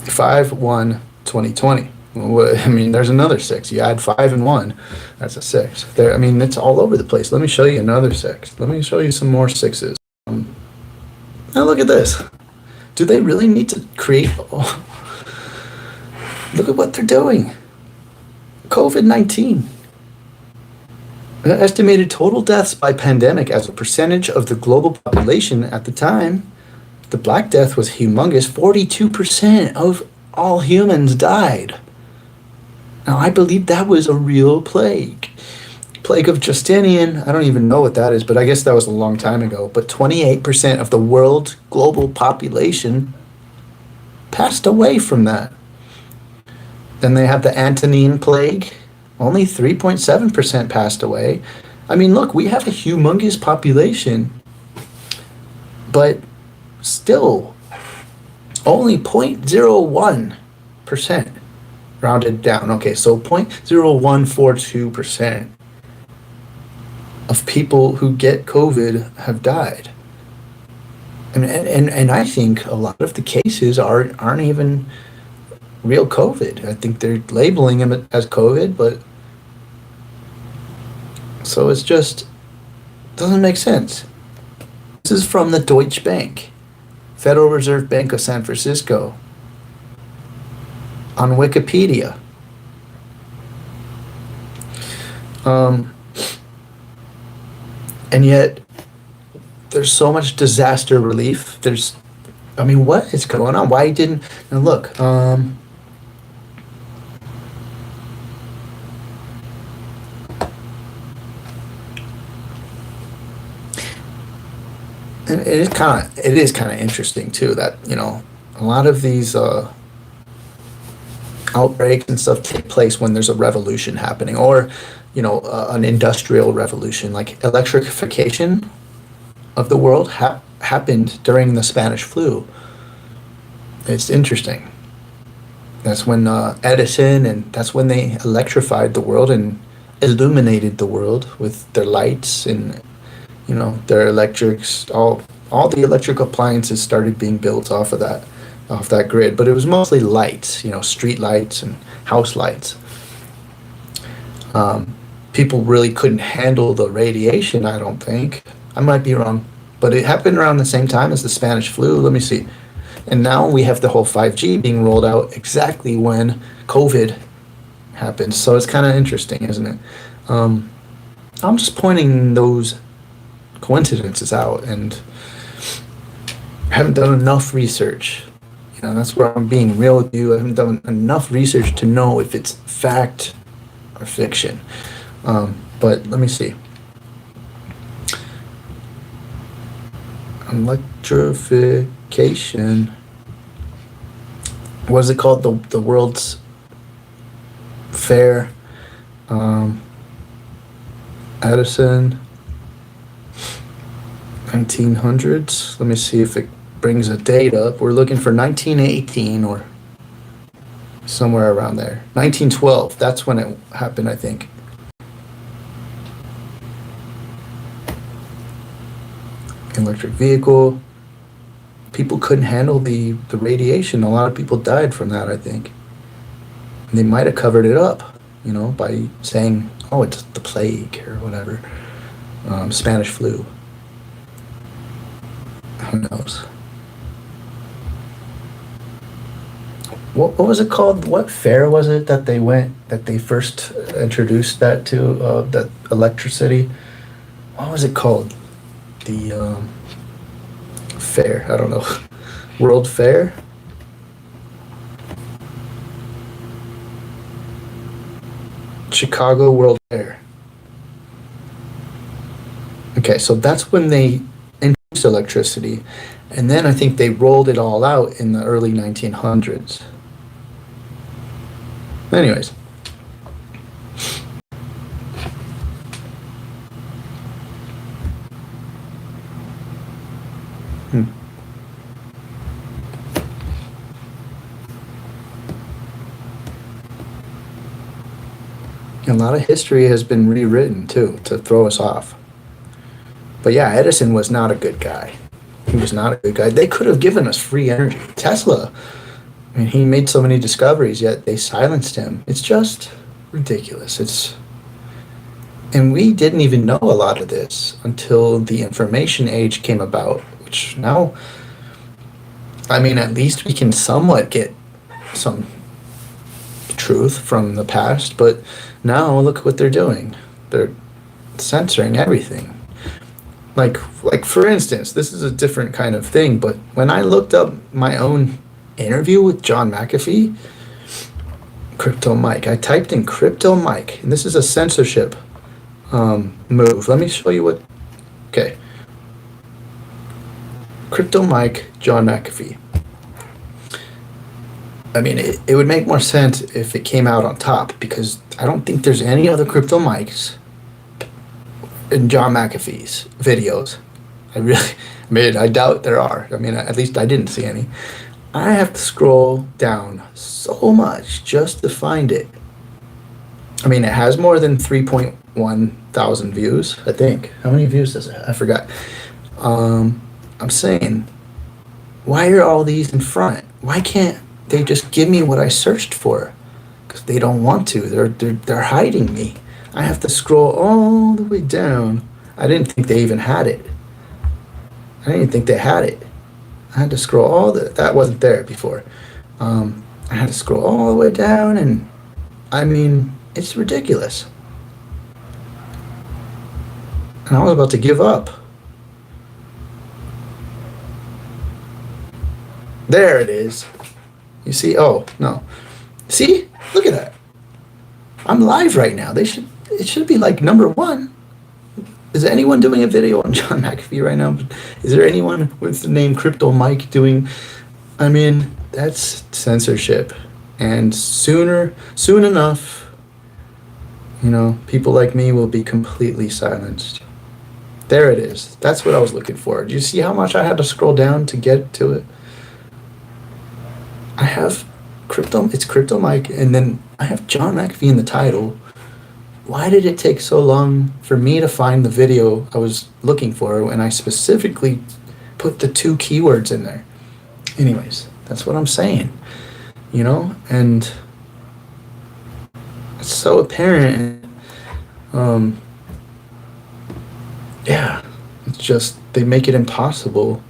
5/1/2020. I mean, there's another 6. You add 5 and 1, that's a 6. There, I mean, it's all over the place. Let me show you another 6. Let me show you some more 6s. Now look at this. Do they really need to create? Oh, look at what they're doing. COVID-19. Estimated total deaths by pandemic as a percentage of the global population at the time. The Black Death was humongous. 42% of all humans died. Now, I believe that was a real plague. Plague of Justinian, I don't even know what that is, but I guess that was a long time ago. But 28% of the world's global population passed away from that. Then they have the Antonine Plague. Only 3.7% passed away. I mean, look, we have a humongous population, but still only 0.01% rounded down. Okay, so 0.0142% of people who get COVID have died. And I think a lot of the cases aren't even real COVID. I think they're labeling them as COVID, but so it's just doesn't make sense. This is from the Deutsche Bank, Federal Reserve Bank of San Francisco, on Wikipedia. And yet there's so much disaster relief. I mean, what is going on? Why didn't, now look, and it is kind of interesting too that, you know, a lot of these outbreaks and stuff take place when there's a revolution happening, or, you know, an industrial revolution, like electrification of the world happened during the Spanish flu. It's interesting. That's when Edison, and that's when they electrified the world and illuminated the world with their lights and, you know, their electrics. All the electric appliances started being built off that grid, but it was mostly lights, you know, street lights and house lights. People really couldn't handle the radiation, I don't think. I might be wrong, but it happened around the same time as the Spanish flu. Let me see. And now we have the whole 5G being rolled out exactly when COVID happened. So it's kind of interesting, isn't it? I'm just pointing those coincidences out, and I haven't done enough research. You know, that's where I'm being real with you. I haven't done enough research to know if it's fact or fiction. But let me see. Electrification. what is it called? The World's Fair. Edison. 1900s. Let me see if it brings a date up. We're looking for 1918 or somewhere around there. 1912. That's when it happened, I think. Electric vehicle. People couldn't handle the radiation. A lot of people died from that, I think. And they might have covered it up, you know, by saying, oh, it's the plague or whatever. Spanish flu. Who knows? What was it called? What fair was it that they first introduced that to, that electricity? What was it called? The fair, I don't know. World Fair? Chicago World Fair. Okay, so that's when they introduced electricity, and then I think they rolled it all out in the early 1900s. Anyways. A lot of history has been rewritten too to throw us off. But yeah, Edison was not a good guy. He was not a good guy. They could have given us free energy. Tesla, I mean, he made so many discoveries, yet they silenced him. It's just ridiculous. And we didn't even know a lot of this until the information age came about, which now, I mean, at least we can somewhat get some truth from the past, but now look what they're doing. They're censoring everything. Like for instance, this is a different kind of thing, but when I looked up my own interview with John McAfee, Crypto Mike, I typed in Crypto Mike, and this is a censorship move. Let me show you what. Okay. Crypto Mike, John McAfee. I mean, it would make more sense if it came out on top, because I don't think there's any other Crypto Mikes in John McAfee's videos. I doubt there are. I mean, at least I didn't see any. I have to scroll down so much just to find it. I mean, it has more than 3.1 thousand views, I think. How many views does it have? I forgot. I'm saying, why are all these in front? Why can't they just give me what I searched for? Because they don't want to. They're hiding me. I have to scroll all the way down. I didn't think they even had it. I didn't think they had it. I had to scroll that wasn't there before. I had to scroll all the way down, and I mean, it's ridiculous. And I was about to give up. There it is. You see? Oh, no. See? Look at that. I'm live right now. It should be like #1. Is anyone doing a video on John McAfee right now? Is there anyone with the name Crypto Mike doing? I mean, that's censorship. And soon enough, you know, people like me will be completely silenced. There it is. That's what I was looking for. Do you see how much I had to scroll down to get to it? I have it's Crypto Mike, and then I have John McAfee in the title. Why did it take so long for me to find the video I was looking for when I specifically put the 2 keywords in there? Anyways, that's what I'm saying, you know, and it's so apparent. Yeah, it's just, they make it impossible.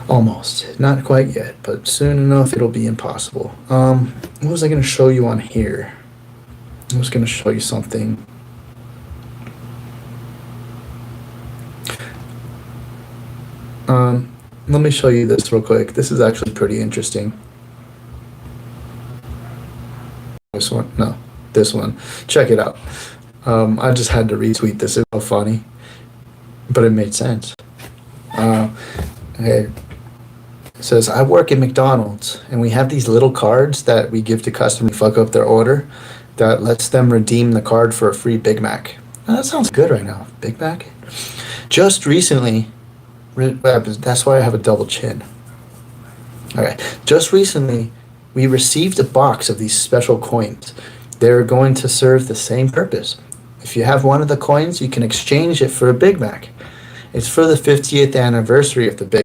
Almost. Not quite yet, but soon enough it'll be impossible. What was I going to show you on here? I was going to show you something. Let me show you this real quick. This is actually pretty interesting. This one? No, this one. Check it out. I just had to retweet this. It's so funny, but it made sense. Okay. It says, I work at McDonald's, and we have these little cards that we give to customers who fuck up their order that lets them redeem the card for a free Big Mac. Now, that sounds good right now. Big Mac? Just recently, that's why I have a double chin. Okay. Just recently, we received a box of these special coins. They're going to serve the same purpose. If you have one of the coins, you can exchange it for a Big Mac. It's for the 50th anniversary of the Big Mac.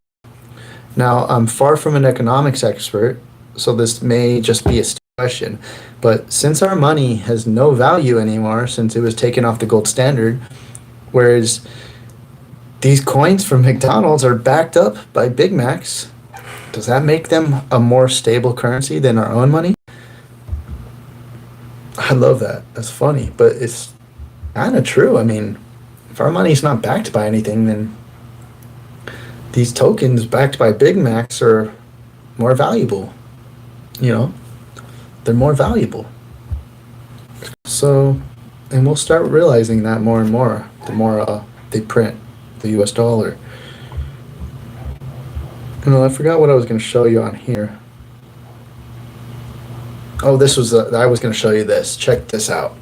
Now, I'm far from an economics expert, so this may just be a stupid question, but since our money has no value anymore since it was taken off the gold standard, whereas these coins from McDonald's are backed up by Big Macs, does that make them a more stable currency than our own money? I love that. That's funny, but it's kind of true. I mean, if our money's not backed by anything, then these tokens backed by Big Macs are more valuable. You know, they're more valuable. So, and we'll start realizing that more and more the more they print the U.S. dollar. You know, I forgot what I was going to show you on here. Oh, this was I was going to show you this. Check this out.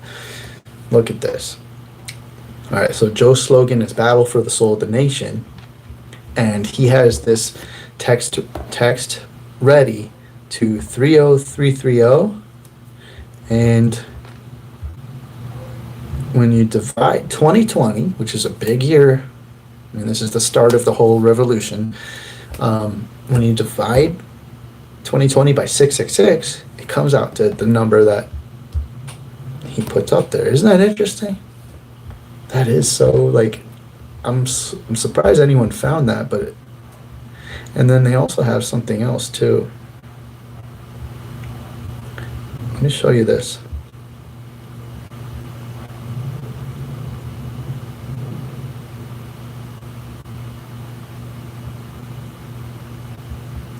Look at this. All right, so Joe's slogan is "Battle for the Soul of the Nation," and he has this text ready to 30330, and when you divide 2020, which is a big year, I mean, this is the start of the whole revolution. When you divide 2020 by 666, it comes out to the number that he puts up there. Isn't that interesting? That is so, like, I'm surprised anyone found that, but and then they also have something else too. Let me show you this.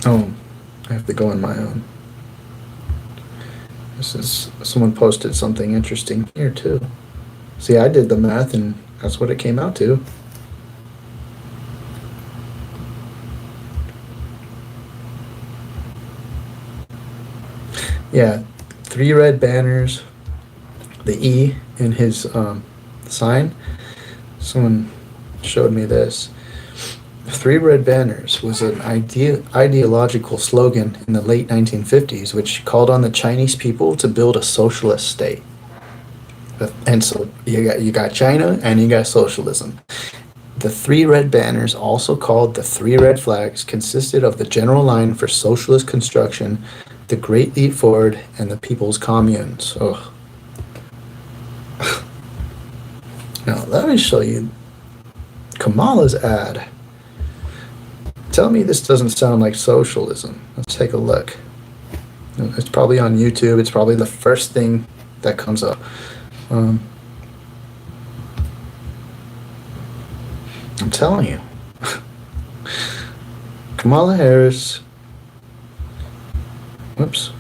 Oh, I have to go on my own. This is, someone posted something interesting here too. See, I did the math and that's what it came out to. Yeah, 3 red banners, the E in his sign. Someone showed me this. 3 red banners was an ideological slogan in the late 1950s, which called on the Chinese people to build a socialist state. And so you got China and you got socialism. The 3 red banners, also called the 3 red flags, consisted of the general line for socialist construction, the Great Leap Forward, and the People's Communes. Oh. Now let me show you Kamala's ad. Tell me this doesn't sound like socialism. Let's take a look. It's probably on YouTube. It's probably the first thing that comes up. I'm telling you. Kamala Harris. Whoops.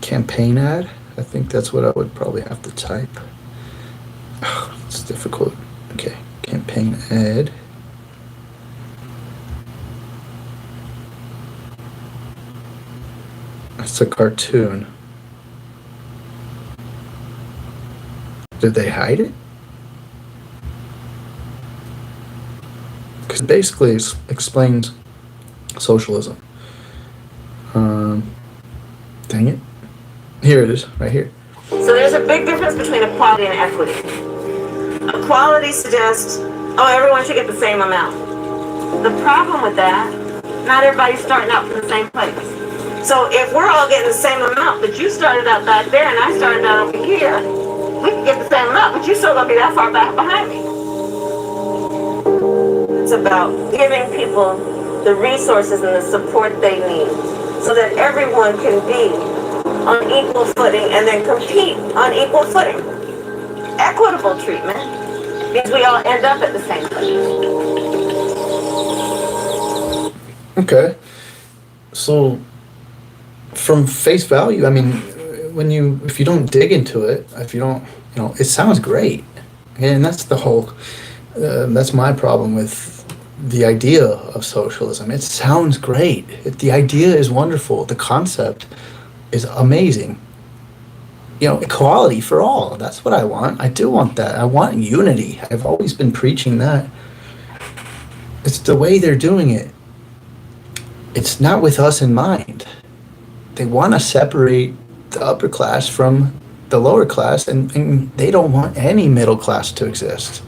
Campaign ad. I think that's what I would probably have to type. Oh, it's difficult. Okay, campaign ad. It's a cartoon. Did they hide it? Because it basically explains socialism. Dang it. Here it is, right here. So there's a big difference between equality and equity. Equality suggests, oh, everyone should get the same amount. The problem with that, not everybody's starting out from the same place. So if we're all getting the same amount, but you started out back there and I started out over here, we can get the same amount, but you're still going to be that far back behind me. It's about giving people the resources and the support they need so that everyone can be on equal footing and then compete on equal footing. Equitable treatment means we all end up at the same place. Okay. So from face value, I mean, if you don't dig into it, if you don't, it sounds great. And that's the whole That's my problem with the idea of socialism. It sounds great. The idea is wonderful. The concept is amazing. Equality for all. That's what I want. I do want that. I want unity. I've always been preaching that. It's the way they're doing it. It's not with us in mind. They want to separate the upper class from the lower class, and they don't want any middle class to exist.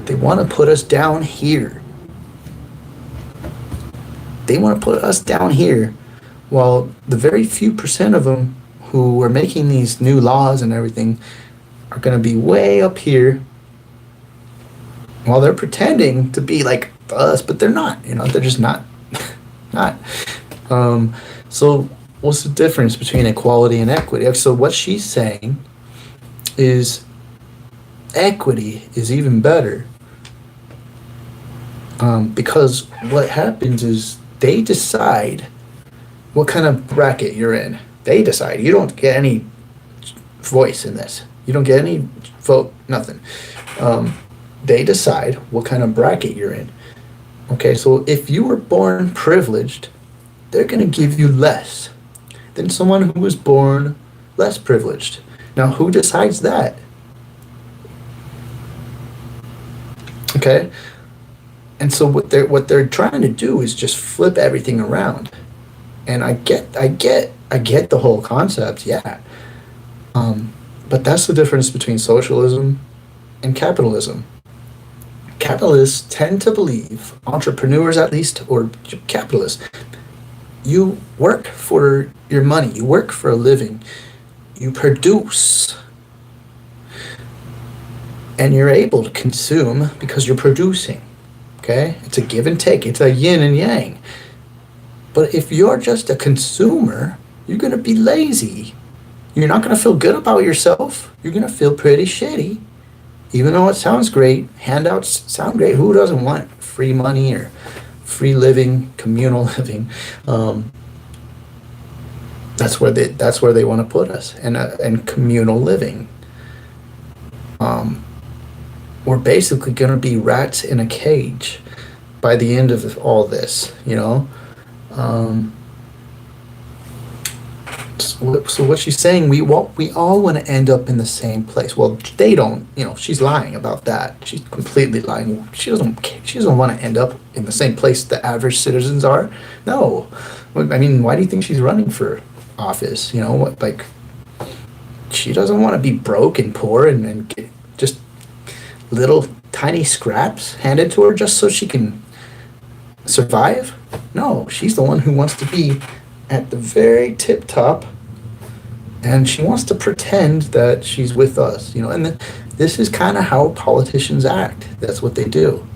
They want to put us down here. They want to put us down here, while the very few percent of them who are making these new laws and everything are going to be way up here, while they're pretending to be like us, but they're not. They're just not. So what's the difference between equality and equity? So what she's saying is equity is even better, because what happens is they decide what kind of bracket you're in. They decide. You don't get any voice in this. You don't get any vote, nothing. They decide what kind of bracket you're in. Okay, so if you were born privileged, they're going to give you less than someone who was born less privileged. Now, who decides that? Okay, and so what they're trying to do is just flip everything around. And I get the whole concept, yeah. But that's the difference between socialism and capitalism. Capitalists tend to believe, entrepreneurs at least, or capitalists, you work for your money, you work for a living, you produce, and you're able to consume because you're producing. Okay? It's a give and take, it's a yin and yang. But if you're just a consumer, you're going to be lazy. You're not going to feel good about yourself. You're going to feel pretty shitty. Even though it sounds great, handouts sound great. Who doesn't want free money or free living, communal living? That's where they want to put us, and communal living. We're basically going to be rats in a cage by the end of all this, So what she's saying, we all want to end up in the same place. Well, they don't. She's lying about that. She's completely lying. She doesn't want to end up in the same place the average citizens are. No, I mean, why do you think she's running for office? She doesn't want to be broke and poor and get just little tiny scraps handed to her just so she can survive. No, she's the one who wants to be at the very tip top, and she wants to pretend that she's with us, and this is kind of how politicians act. That's what they do.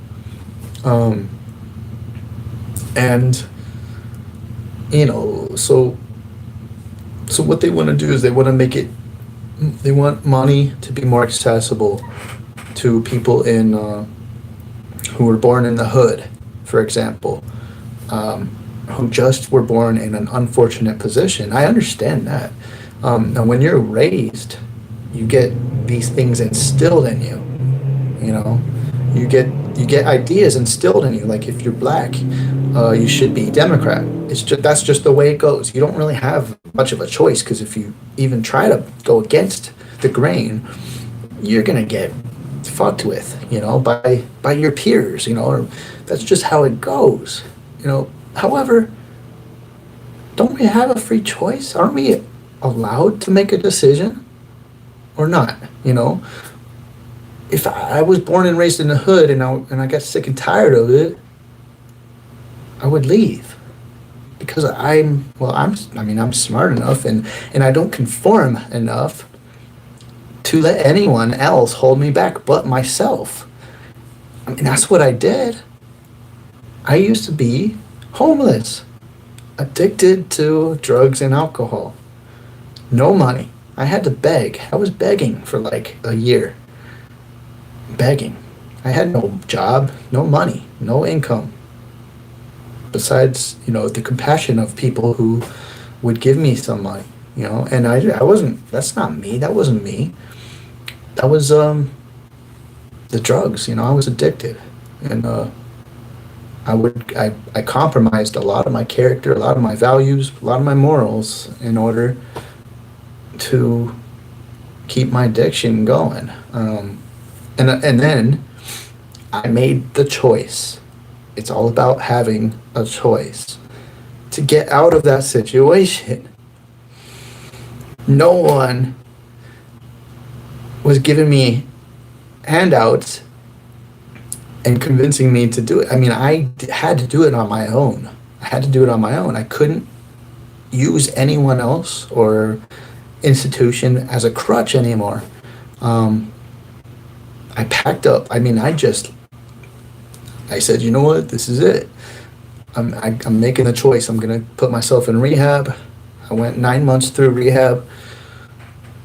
So what they want to do is they want money to be more accessible to people who were born in the hood, for example, who just were born in an unfortunate position. I understand that. Now, when you're raised, you get these things instilled in you. You get ideas instilled in you. Like if you're black, you should be Democrat. That's just the way it goes. You don't really have much of a choice, because if you even try to go against the grain, you're gonna get fucked with, by your peers, or that's just how it goes. However, don't we have a free choice? Aren't we allowed to make a decision or not? If I was born and raised in the hood and I got sick and tired of it, I would leave, because I'm smart enough and I don't conform enough to let anyone else hold me back but myself. That's what I did. I used to be homeless, addicted to drugs and alcohol, no money. I had to beg. I was begging for like a year. Begging. I had no job, no money, no income. Besides, the compassion of people who would give me some money, and I wasn't, that's not me. That wasn't me. That was, the drugs. I was addicted, and I compromised a lot of my character, a lot of my values, a lot of my morals in order to keep my addiction going. And then I made the choice. It's all about having a choice to get out of that situation. No one was giving me handouts and convincing me to do it. I mean, I had to do it on my own. I couldn't use anyone else or institution as a crutch anymore. I packed up. I mean, I said, you know what? This is it. I'm making the choice. I'm going to put myself in rehab. I went 9 months through rehab.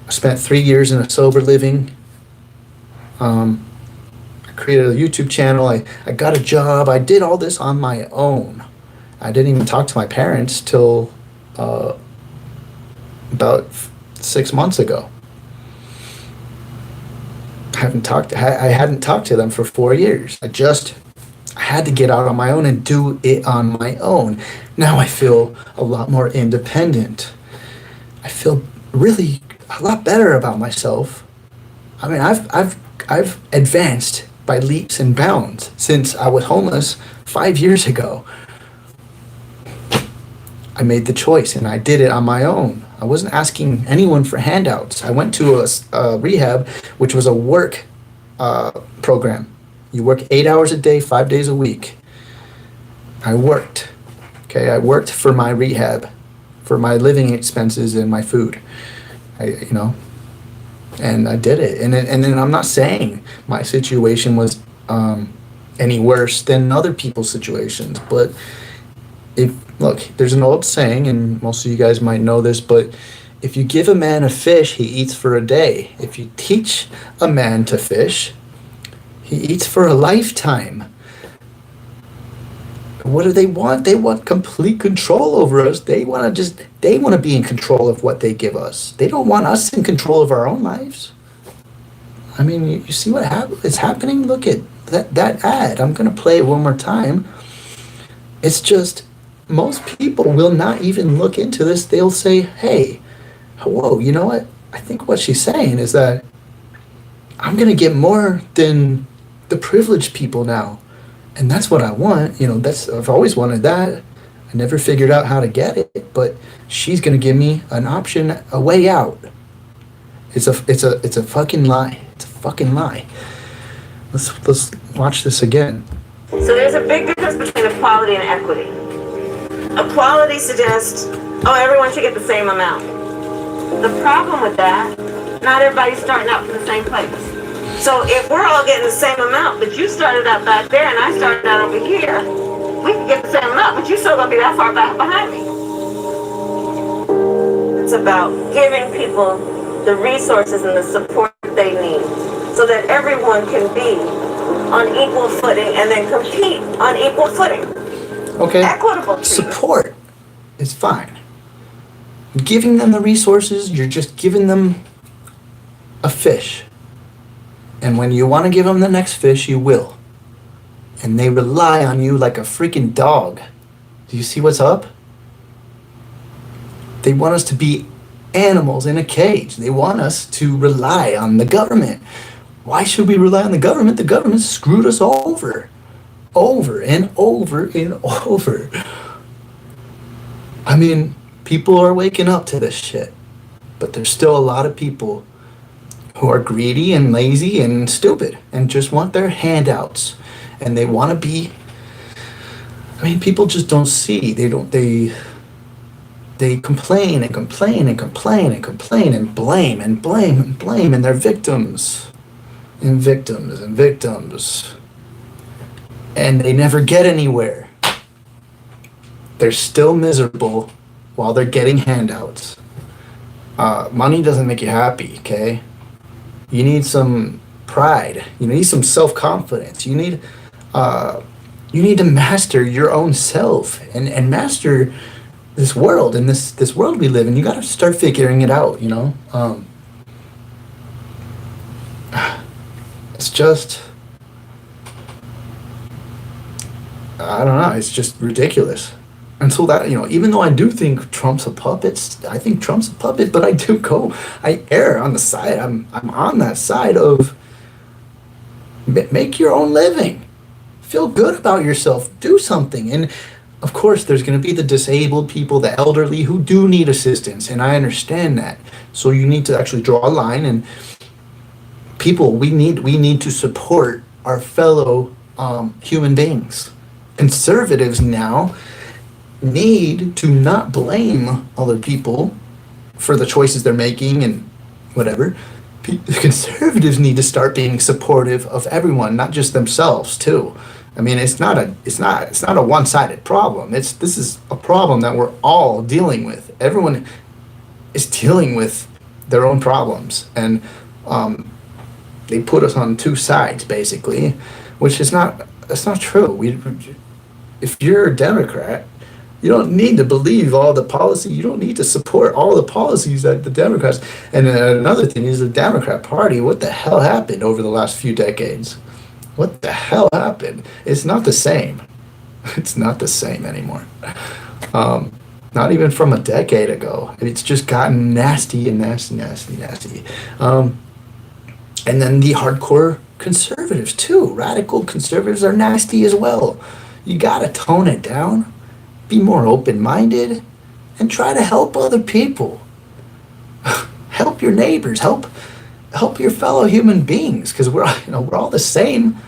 I spent 3 years in a sober living. I created a YouTube channel. I got a job. I did all this on my own. I didn't even talk to my parents till about 6 months ago. I hadn't talked to them for 4 years. I had to get out on my own and do it on my own. Now I feel a lot more independent. I feel really a lot better about myself. I mean, I've advanced by leaps and bounds since I was homeless 5 years ago. I made the choice and I did it on my own. I wasn't asking anyone for handouts. I went to a rehab, which was a work program. You work 8 hours a day, 5 days a week. I worked. Okay, I worked for my rehab, for my living expenses and my food. And I did it. And then I'm not saying my situation was any worse than other people's situations, but look, there's an old saying, and most of you guys might know this, but if you give a man a fish, he eats for a day. If you teach a man to fish, he eats for a lifetime. What do they want? They want complete control over us. They want to be in control of what they give us. They don't want us in control of our own lives. I mean, you see what is happening? Look at that ad. I'm going to play it one more time. It's just, most people will not even look into this. They'll say, hey, whoa, you know what? I think what she's saying is that I'm going to get more than the privileged people now. And that's what I want. I've always wanted that. I never figured out how to get it, but she's going to give me an option, a way out. It's a fucking lie. It's a fucking lie. Let's watch this again. So there's a big difference between equality and equity. Equality suggests, everyone should get the same amount. The problem with that, not everybody's starting out from the same place. So if we're all getting the same amount, but you started out back there and I started out over here, we can get the same amount, but you're still going to be that far back behind me. It's about giving people the resources and the support they need so that everyone can be on equal footing and then compete on equal footing. Okay. Equitable treatment. Support is fine. Giving them the resources, you're just giving them a fish. And when you want to give them the next fish, you will. And they rely on you like a freaking dog. Do you see what's up? They want us to be animals in a cage. They want us to rely on the government. Why should we rely on the government? The government screwed us over. Over and over and over. I mean, people are waking up to this shit. But there's still a lot of people who are greedy and lazy and stupid and just want their handouts. And they want to be... I mean, people just don't see. They complain and complain and complain and complain and blame and blame and blame. And they're victims. And victims and victims. And they never get anywhere. They're still miserable while they're getting handouts. Money doesn't make you happy, okay? You need some pride. You need some self-confidence. You need to master your own self and master this world and this world we live in. You got to start figuring it out, It's just I don't know. It's just ridiculous. Until that, even though I do think Trump's a puppet, I think Trump's a puppet, but I err on the side. I'm on that side of make your own living. Feel good about yourself. Do something. And of course, there's going to be the disabled people, the elderly who do need assistance. And I understand that. So you need to actually draw a line. And people, we need to support our fellow human beings. Conservatives now need to not blame other people for the choices they're making and whatever. Conservatives need to start being supportive of everyone, not just themselves too. I mean, it's not a one-sided problem. This is a problem that we're all dealing with. Everyone is dealing with their own problems, and they put us on two sides basically, which is that's not true. If you're a Democrat, you don't need to believe all the policy. You don't need to support all the policies that the Democrats. And another thing is the Democrat Party. What the hell happened over the last few decades? What the hell happened? It's not the same. It's not the same anymore. Not even from a decade ago. It's just gotten nasty and nasty. And then the hardcore conservatives too. Radical conservatives are nasty as well. You gotta tone it down. Be more open-minded and try to help other people. Help your neighbors, help your fellow human beings, because we're all the same.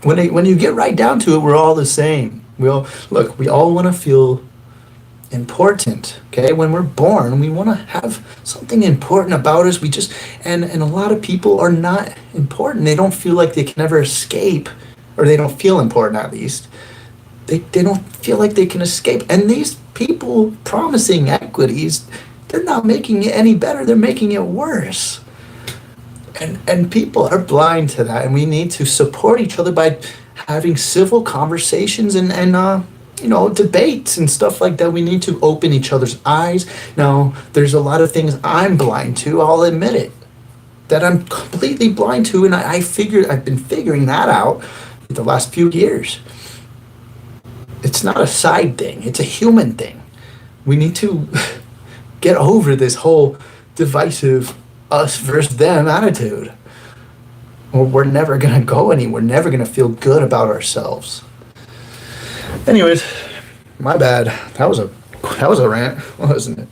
When you get right down to it, we're all the same. We all want to feel important. Okay, when we're born, we want to have something important about us. And a lot of people are not important. They don't feel like they can ever escape, or they don't feel important at least. They don't feel like they can escape. And these people promising equities, they're not making it any better. They're making it worse. And people are blind to that. And we need to support each other by having civil conversations and debates and stuff like that. We need to open each other's eyes. Now, there's a lot of things I'm blind to. I'll admit it. That I'm completely blind to. And I've been figuring that out the last few years. It's not a side thing. It's a human thing. We need to get over this whole divisive us versus them attitude. Or we're never going to go anywhere. We're never going to feel good about ourselves. Anyways, my bad. That was a rant, wasn't it?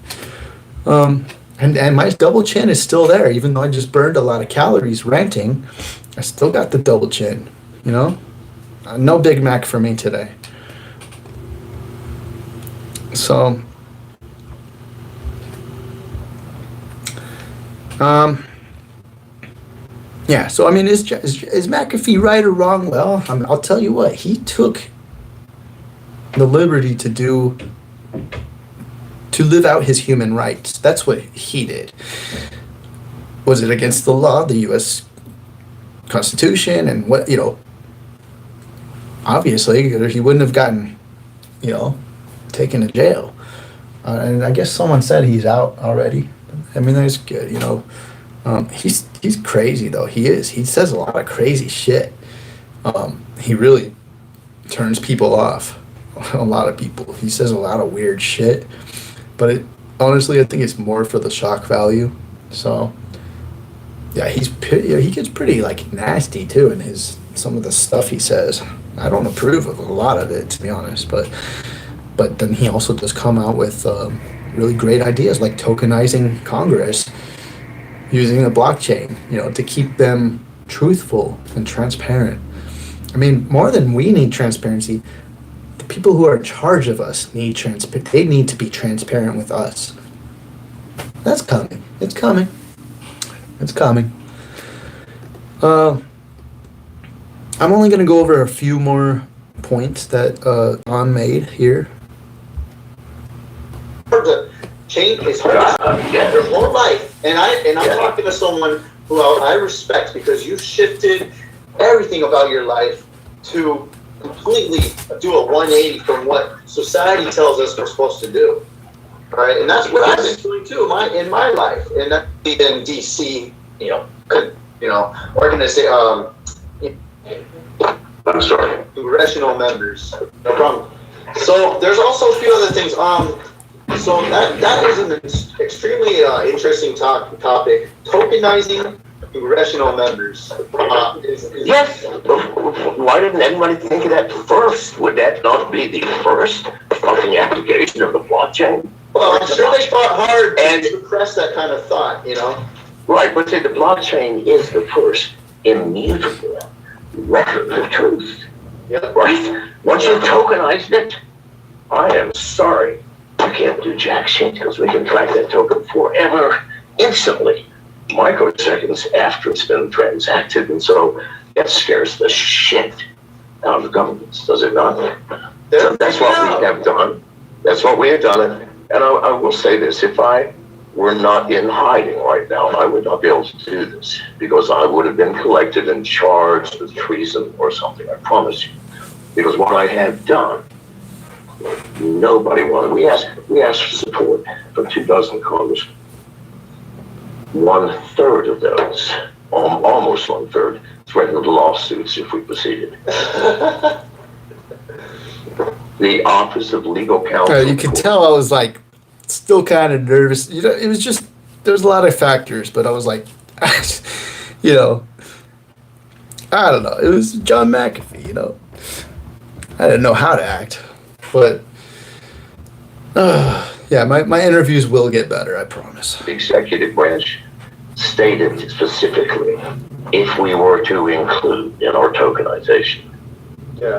And my double chin is still there, even though I just burned a lot of calories ranting. I still got the double chin, No Big Mac for me today. So, yeah. So I mean, is McAfee right or wrong? Well, I'll tell you what. He took the liberty to live out his human rights. That's what he did. Was it against the law, the U.S. Constitution, and what Obviously, he wouldn't have gotten, taken to jail. And I guess someone said he's out already. I mean, that's good, He's crazy, though. He is. He says a lot of crazy shit. He really turns people off. A lot of people. He says a lot of weird shit. But honestly, I think it's more for the shock value. So, yeah, he gets pretty, nasty, too, in some of the stuff he says. I don't approve of a lot of it, to be honest, but then he also does come out with really great ideas like tokenizing Congress using the blockchain, to keep them truthful and transparent. I mean, more than we need transparency, the people who are in charge of us need they need to be transparent with us. That's coming. It's coming. It's coming. I'm only going to go over a few more points that John made here. To change is hard to your whole life, and I'm talking to someone who I respect because you shifted everything about your life to completely do a 180 from what society tells us we're supposed to do, right? And that's what I've been doing too in my life, and that's in DC, organization. I'm sorry. Congressional members. No problem. So there's also a few other things. So that is an extremely interesting topic. Tokenizing congressional members. Yes. Why didn't anybody think of that first? Would that not be the first fucking application of the blockchain? Well, I'm sure they fought hard to suppress that kind of thought, you know? Right, but see, the blockchain is the first immutable record of truth. Yep. Right? Once you've tokenized it, I am sorry, you can't do jack shit because we can track that token forever, instantly, microseconds after it's been transacted, and so that scares the shit out of governments, does it not? So that's what we have done. That's what we have done. And I will say this, if I were not in hiding right now, I would not be able to do this because I would have been collected and charged with treason or something, I promise you. Because what I have done, nobody wanted. We asked for support from 2 dozen congressmen. 1/3 of those, almost 1/3, threatened lawsuits if we proceeded. The Office of Legal Counsel. You could tell I was like still kind of nervous. You know, it was just there's a lot of factors, but I was like, you know, I don't know. It was John Mcafee, you know. I didn't know how to act, but yeah, my interviews will get better, I promise. The executive branch stated specifically if we were to include in our tokenization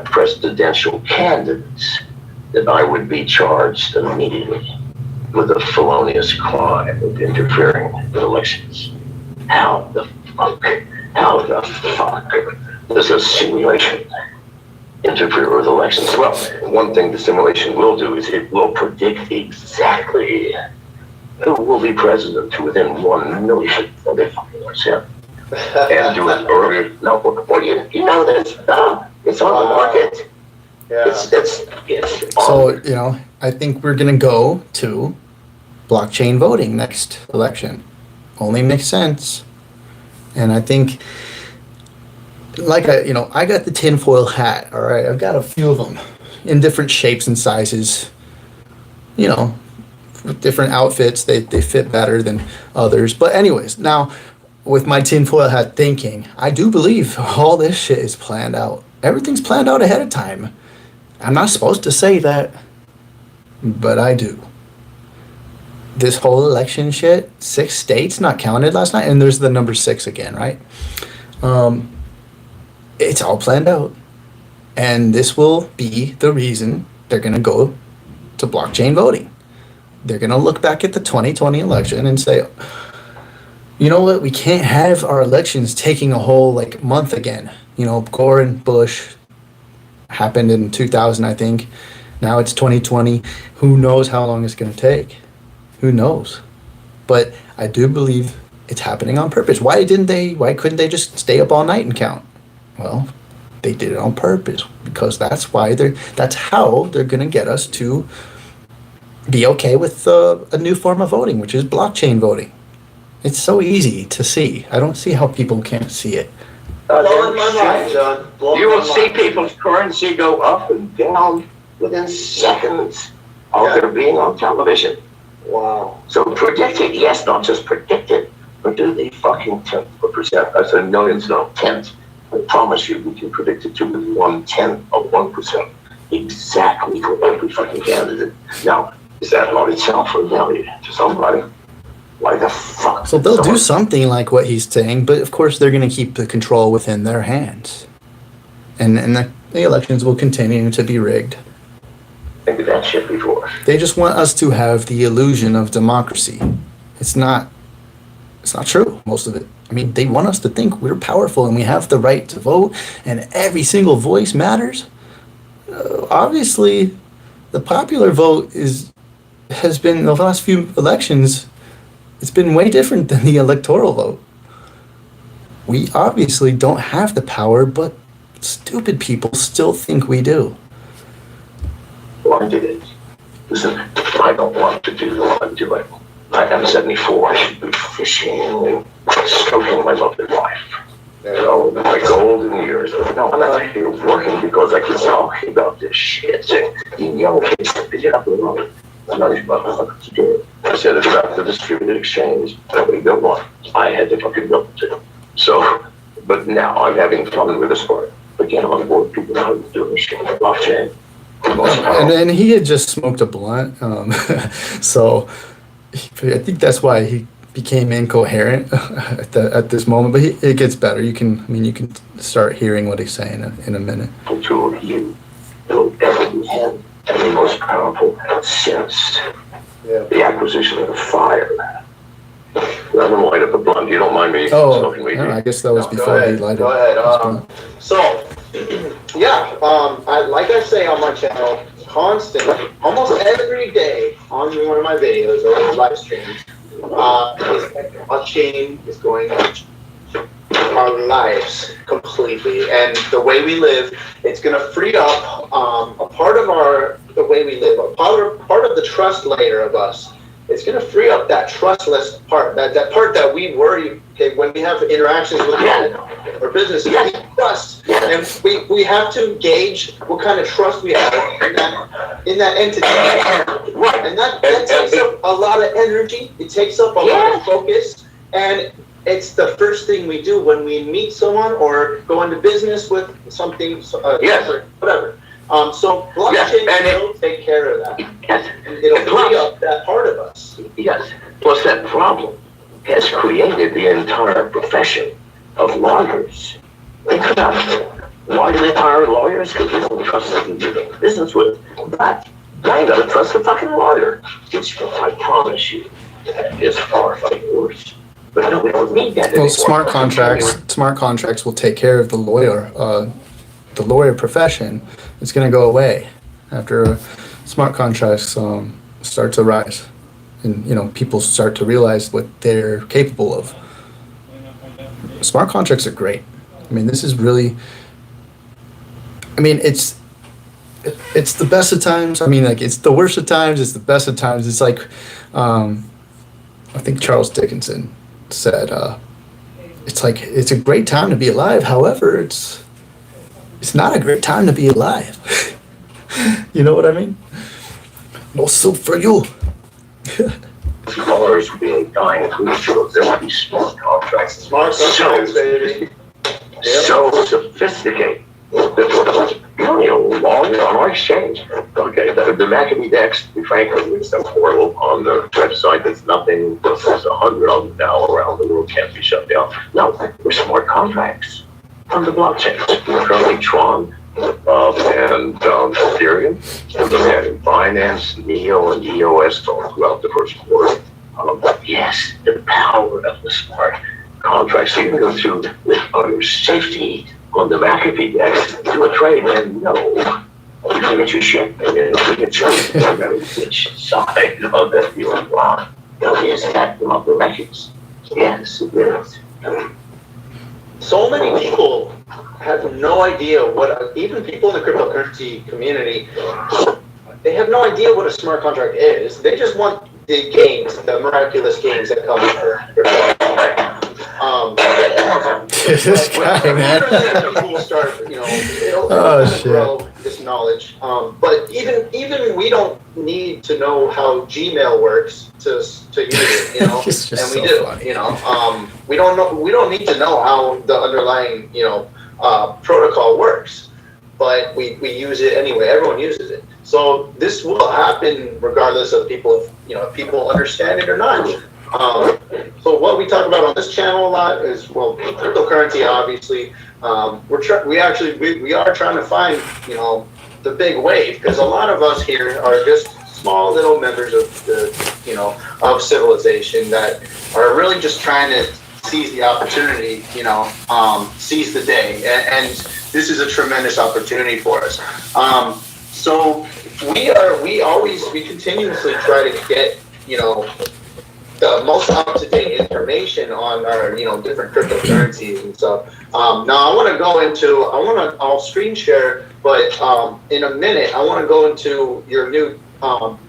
presidential candidates, that I would be charged immediately with a felonious crime of interfering with elections. How the fuck does a simulation interfere with elections? Well, one thing the simulation will do is it will predict exactly who will be president to within 1 millionth of a fucking percent. And do it earlier. No, well, you know this. It's on the market. Yeah. It's on. So, you know, I think we're going to go to blockchain voting next election. Only makes sense. And I think, like, I got the tinfoil hat, all right? I've got a few of them in different shapes and sizes, you know, with different outfits. They fit better than others. But anyways, now, with my tinfoil hat thinking, I do believe all this shit is planned out. Everything's planned out ahead of time. I'm not supposed to say that, but I do. This whole election shit, 6 states not counted last night, and there's the number 6 again, right? It's all planned out. And this will be the reason they're going to go to blockchain voting. They're going to look back at the 2020 election and say, you know what, we can't have our elections taking a whole month again. You know, Gore and Bush happened in 2000, I think. Now it's 2020. Who knows how long it's going to take? Who knows? But I do believe it's happening on purpose. Why couldn't they just stay up all night and count? Well, they did it on purpose because that's how they're going to get us to be okay with a new form of voting, which is blockchain voting. It's so easy to see. I don't see how people can't see it. Blowing my mind, John. You will see people's currency go up and down within seconds of their being on television. Wow. So predict it, yes, not just predict it, but do the fucking 10th of a percent. I said millions, not tenths. I promise you, we can predict it to 1/10 of 1%. Exactly for every fucking candidate. Now, is that not itself a value to somebody? Why the fuck? So they'll do something like what he's saying, but of course they're going to keep the control within their hands. And the elections will continue to be rigged. Think of that shit before. They just want us to have the illusion of democracy. It's not true, most of it. I mean, they want us to think we're powerful and we have the right to vote and every single voice matters. Obviously, the popular vote has been, the last few elections, it's been way different than the electoral vote. We obviously don't have the power, but stupid people still think we do. Well, I did it. Listen, I don't want to do what I'm doing. I'm 74. I should be fishing and stroking my lovely wife. You know, my golden years. years. But no, I'm not here working because I can talk about this shit. You young kids, get up and run. I'm not even about to do it. I said it's about the distributed exchange. Nobody built one. I had to fucking build it. So, but now I'm having fun with this part. But get on board, people know how to do this shit. Blockchain. And then he had just smoked a blunt, so I think that's why he became incoherent at this moment. But it gets better. You can start hearing what he's saying in a minute. The two of you don't ever have the most powerful since the acquisition of the fire. I'm gonna light up a blunt. You don't mind me smoking weed? I guess that was before he lighted. Go ahead. So, like I say on my channel, constantly, almost every day on one of my videos or live streams, blockchain is going our lives completely, and the way we live, it's going to free up a part of the way we live, a part of the trust layer of us. It's going to free up that trustless part, that part that we worry, okay, when we have interactions with people or businesses, we trust, and we have to gauge what kind of trust we have in that entity. And that takes up a lot of energy, it takes up a lot of focus, and it's the first thing we do when we meet someone or go into business with something, whatever. So blockchain will take care of that. Yes. It'll free up that part of us. Yes. Plus, that problem has created the entire profession of lawyers. Think about it. Why do they hire lawyers? Because they don't trust them to do business with. But I ain't gonna trust a fucking lawyer. I promise you, it's far fucking worse. But no, we don't need that anymore. Well, smart contracts will take care of the lawyer profession. It's going to go away after smart contracts start to rise, and people start to realize what they're capable of. Smart contracts are great. This is really. It's the best of times. It's the worst of times. It's the best of times. It's like, I think Charles Dickinson said, it's a great time to be alive. However, it's not a great time to be alive. You know what I mean? Also for you. Lawyers being dying to there will be smart contracts. Smart contracts, baby. So sophisticated. Lawyer on our exchange. Okay, the McAfee Dex, frankly, it's a portal on the website. There's nothing. There's 100 of them now around the world. Can't be shut down. No, we're smart contracts on the blockchain. We're currently Tron and Ethereum. We're adding Binance, Neo, and EOS all throughout the first quarter. Yes, the power of the smart contracts. So you can go through with utter safety on the McAfee Dex, do a trade, and no, you can get your shit, and then you get your which side of that you're on. Is that of the records? Yes, it is. So many people have no idea what, even people in the cryptocurrency community, they have no idea what a smart contract is. They just want the gains, the miraculous gains that come with crypto. This guy, man. People start, it'll shit. This knowledge. But even we don't need to know how Gmail works to use it, It's just and we so do, funny. we don't need to know how the underlying, protocol works, but we use it anyway. Everyone uses it. So this will happen regardless of people, if people understand it or not. So what we talk about on this channel a lot is, cryptocurrency, obviously. We are trying to find, the big wave, because a lot of us here are just small little members of the, of civilization that are really just trying to seize the opportunity, seize the day. And this is a tremendous opportunity for us. So we continuously try to get, the most up-to-date information on our, different cryptocurrencies and stuff. Now I'll screen share, but in a minute, I want to go into your new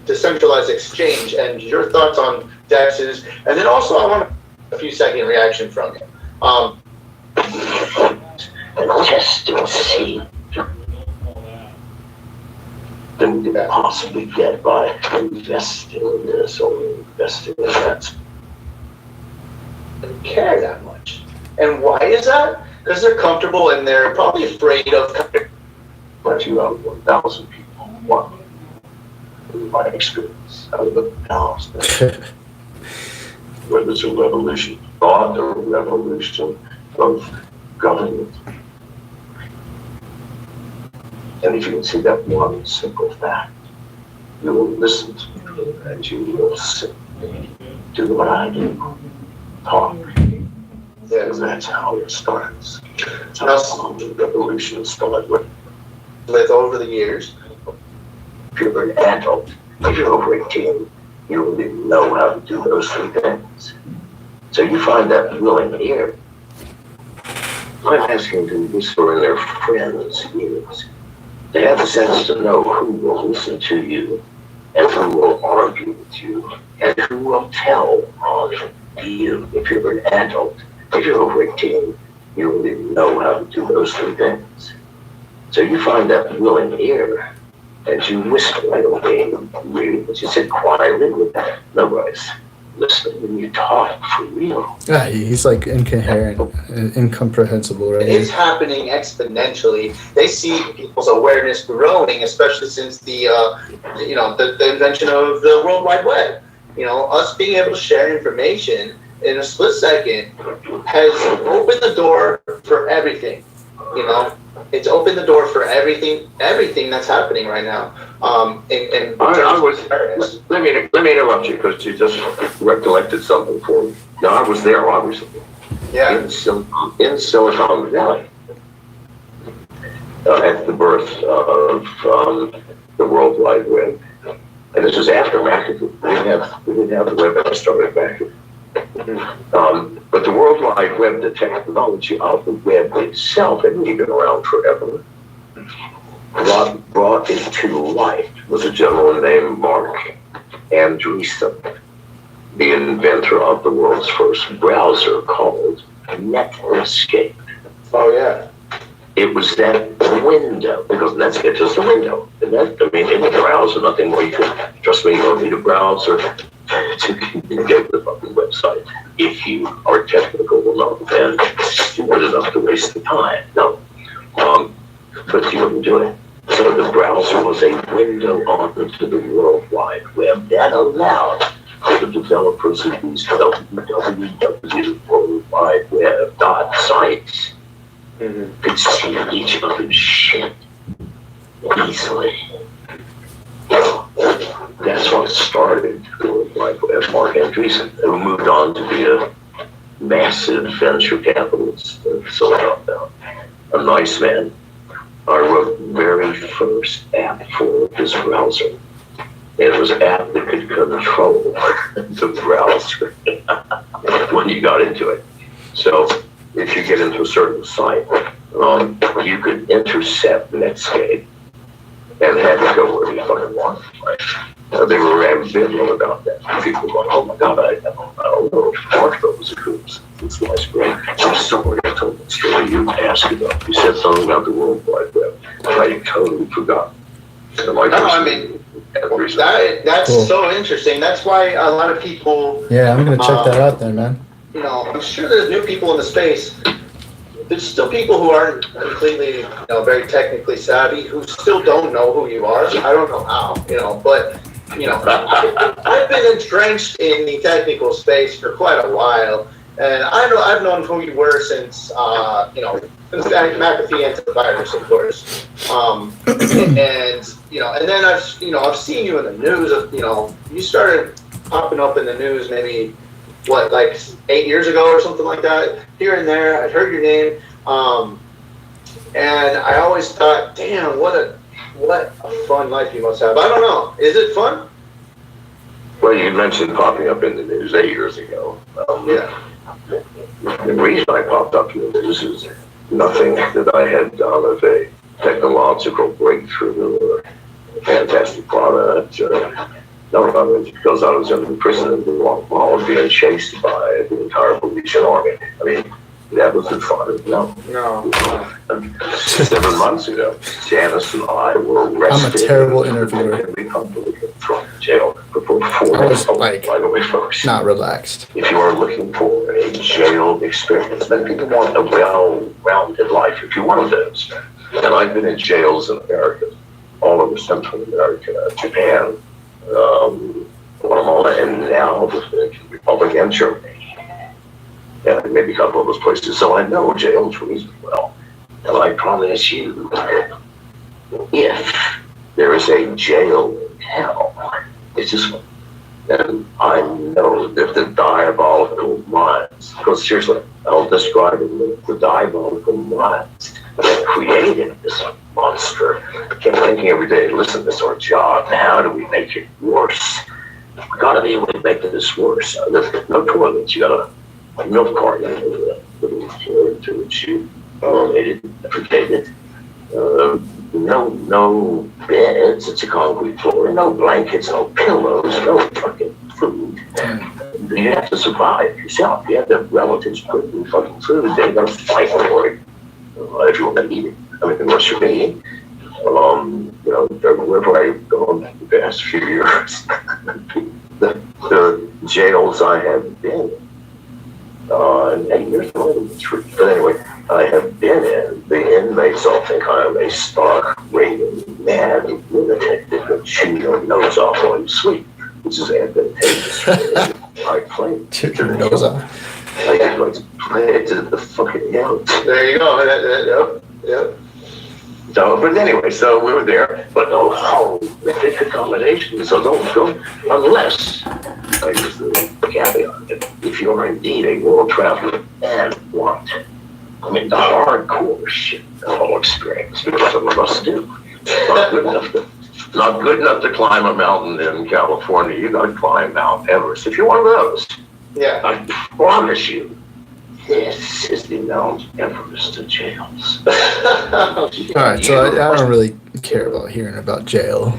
decentralized exchange and your thoughts on DEXs, and then also I want a few second reaction from you. and test and see than we could possibly get by investing in this or investing in that. Don't care that much. And why is that? Because they're comfortable and they're probably afraid of. But you have 1,000 people, one, in my experience, out of 1,000. Whether it's a revolution of thought or a revolution of government. And if you can see that one simple fact, you will listen to me and you will sit, do what I do, talk. Because that's how it starts. That's how the revolution started With over the years. If you're an adult, if you're over 18, you really know how to do those three things. So you find that willing ear. I'm asking to whisper in their friends' ears. They have a sense to know who will listen to you, and who will argue with you, and who will tell on you. If you're an adult, if you're over 18, you really know how to do those three things. So you find that willing ear, and you whisper. I don't mean really, but you sit quietly with nobody's listening when you talk for real. Yeah, he's like incoherent, incomprehensible, right? It's happening exponentially. They see people's awareness growing, especially since the invention of the World Wide Web. Us being able to share information in a split second has opened the door for everything. It's opened the door for everything that's happening right now. Let me interrupt you because you just recollected something for me. Now, I was there, obviously. Yeah. In Silicon Valley. At the birth of the World Wide Web. And this was after McAfee. We didn't have the web when I started McAfee. But the World Wide Web, the technology of the web itself, had been around forever. What brought it to life was a gentleman named Mark Andreessen, the inventor of the world's first browser called Netscape. Oh, yeah. It was that window, because Netscape is the window. And any browser, nothing more. You can, trust me, you don't need a browser to get the fucking website. If you are technical enough and stupid enough to waste the time. No. But you wouldn't do it. So the browser was a window onto the World Wide Web that allowed the developers of these www World Wide Web sites could see each other's shit easily. That's what started the World Wide Web. Mark Andreessen, who moved on to be a massive venture capitalist in Philadelphia. A nice man. I wrote the very first app for his browser. It was an app that could control the browser when you got into it. So if you get into a certain site, you could intercept Netscape and have it go where you fucking want. They were ambivalent about that. People were going, oh my God, I don't know if Marshall was a coops. This was great. I'm sorry I told that story you asked about. You said something about the World Wide Web. I totally forgot. That's cool. So interesting. That's why a lot of people... Yeah, I'm going to check that out then, man. I'm sure there's new people in the space. There's still people who aren't completely, very technically savvy, who still don't know who you are. I don't know how, but, I've been entrenched in the technical space for quite a while, and I've known who you were since, since McAfee Antivirus, of course. And then I've seen you in the news. You started popping up in the news maybe, 8 years ago or something like that, here and there. I'd heard your name, and I always thought, damn, what a fun life you must have. I don't know, is it fun? Well, you mentioned popping up in the news 8 years ago. Yeah. The reason I popped up in the news is nothing that I had done as a technological breakthrough or a fantastic product. No, it's because I was in prison and being chased by the entire Belizean army. I mean, That was the fun. No. 7 months ago, Janice and I were arrested. I'm a terrible interviewer. We thrown in jail for 4 I was months. like, By the way, folks, not relaxed. if you are looking for a jail experience, many people want a well-rounded life. If you're one of those, and I've been in jails in America, all over Central America, Japan, Guatemala, and now the Dominican Republic and Germany. And maybe a couple of those places. So I know jails reasonably well. And I promise you, if there is a jail in hell, it's this one. And I know that the diabolical minds, because seriously, I'll describe it, the diabolical minds that created this monster kept thinking every day, listen, this is our job. How do we make it worse? We gotta be able to make this worse. There's no toilets. You gotta milk carton to which you forget no beds, it's a concrete floor, no blankets, no pillows, no fucking food. You have to survive yourself. You have to have relatives putting fucking food. They're gonna fight for it if you want to eat it. I mean, unless you're eating. Wherever I've gone the past few years, the jails I have been in, and here's more than the truth. But anyway, I have been in, the inmates all think I am a stark, raving, mad lunatic that can chew your nose off while you sleep, which is advantageous. I play Chew your nose off. I like to play it to the fucking nose. There you go. Yep. So, but anyway, so we were there, but no horrific accommodations, so don't go unless, I use the caveat, if you're indeed a world traveler and want, I mean, the hardcore shit of all experience, because some of us do. Not good enough to climb a mountain in California. You got to climb Mount Everest. If you're one of those, Yeah. I promise you, this is the Mount Everest of jails. All right, so I don't really care about hearing about jail.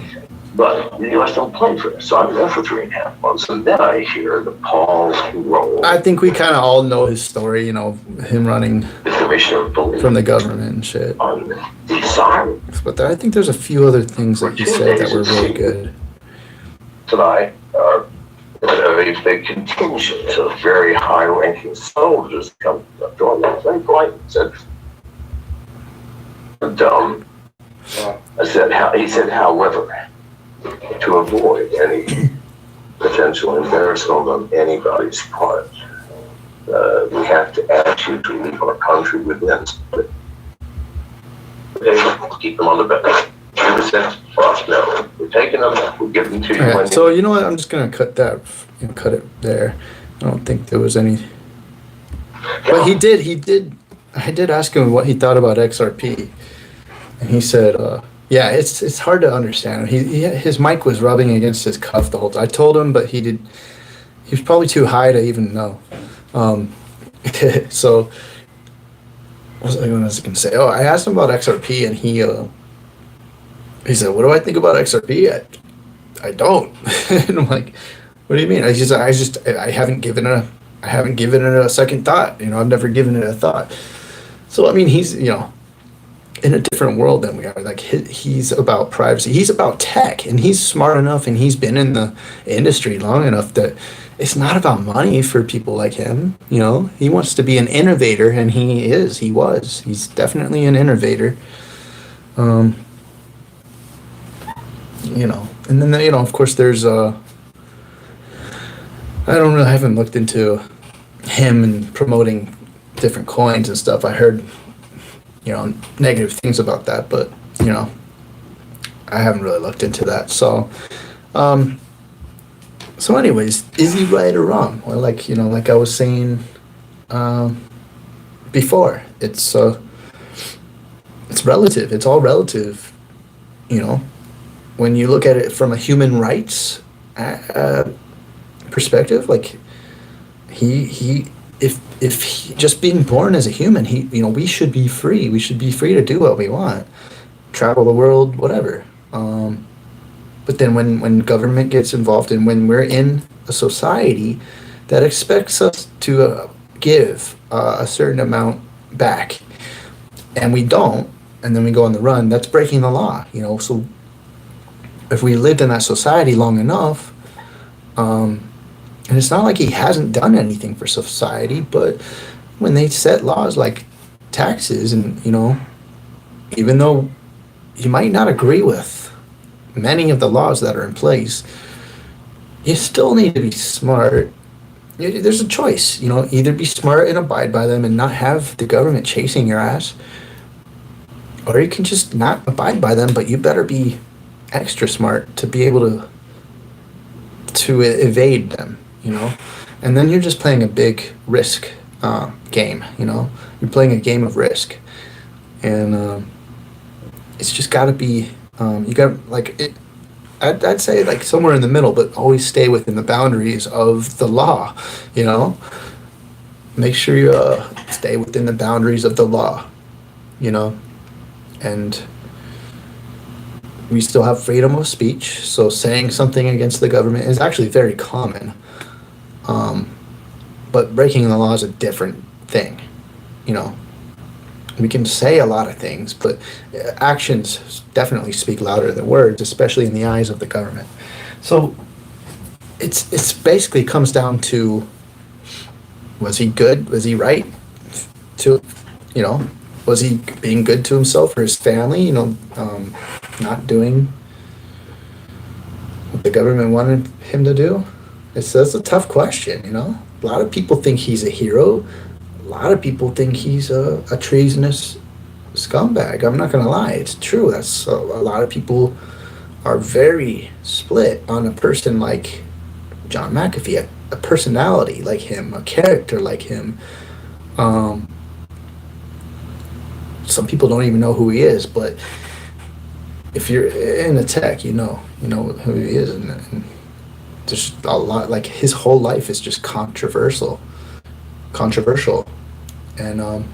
But the U.S. don't play for this. So I'm there for 3.5 months, and then I hear the Paul roll. I think we kind of all know his story, him running The commissioner of police from the government and shit. on the siren But I think there's a few other things that he said that were really good. tonight. A contingent of very high-ranking soldiers come up to him and very polite and said, he said, however, to avoid any potential embarrassment on anybody's part, we have to ask you to leave our country within. Keep them on the bench. 2% off. No, we're taking them. We're giving them to you. All right, so you know what? I'm just gonna cut it there. I don't think there was any. But he did. I did ask him what he thought about XRP, and he said, "Yeah, it's hard to understand." His mic was rubbing against his cuff the whole time. I told him, but he was probably too high to even know. So what was I gonna say? Oh, I asked him about XRP, and he said, "What do I think about XRP?" I don't. And I'm like, "What do you mean?" I haven't given it a second thought. I've never given it a thought. So I mean, he's in a different world than we are. Like he's about privacy. He's about tech, and he's smart enough, and he's been in the industry long enough that it's not about money for people like him. He wants to be an innovator, and he's definitely an innovator. And then of course there's I haven't looked into him and promoting different coins and stuff. I heard negative things about that, but I haven't really looked into that. So anyways, is he right or wrong? Well, like I was saying before, it's relative. It's all relative. When you look at it from a human rights perspective, like if just being born as a human, we should be free. We should be free to do what we want, travel the world, whatever. But then when government gets involved, and when we're in a society that expects us to give a certain amount back, and we don't, and then we go on the run, that's breaking the law, you know. So if we lived in that society long enough, and it's not like he hasn't done anything for society, but when they set laws like taxes, and, you know, even though you might not agree with many of the laws that are in place, you still need to be smart. There's a choice, you know, either be smart and abide by them and not have the government chasing your ass, or you can just not abide by them, but you better be extra smart to be able to evade them, you know. And then you're just playing a big risk game, you know. You're playing a game of risk, and it's just got to be you got like it. I'd say like somewhere in the middle, but always stay within the boundaries of the law, you know. Make sure you stay within the boundaries of the law, you know. And we still have freedom of speech, so saying something against the government is actually very common. But breaking the law is a different thing, you know. We can say a lot of things, but actions definitely speak louder than words, especially in the eyes of the government. So it's basically comes down to, was he good? Was he right? To, you know, was he being good to himself or his family? You know, not doing what the government wanted him to do. That's a tough question, you know. A lot of people think he's a hero. A lot of people think he's a treasonous scumbag. I'm not gonna lie, it's true. That's a lot of people are very split on a person like John McAfee, a personality like him, a character like him. Some people don't even know who he is, but if you're in the tech, you know who he is, and there's a lot, like his whole life is just controversial. And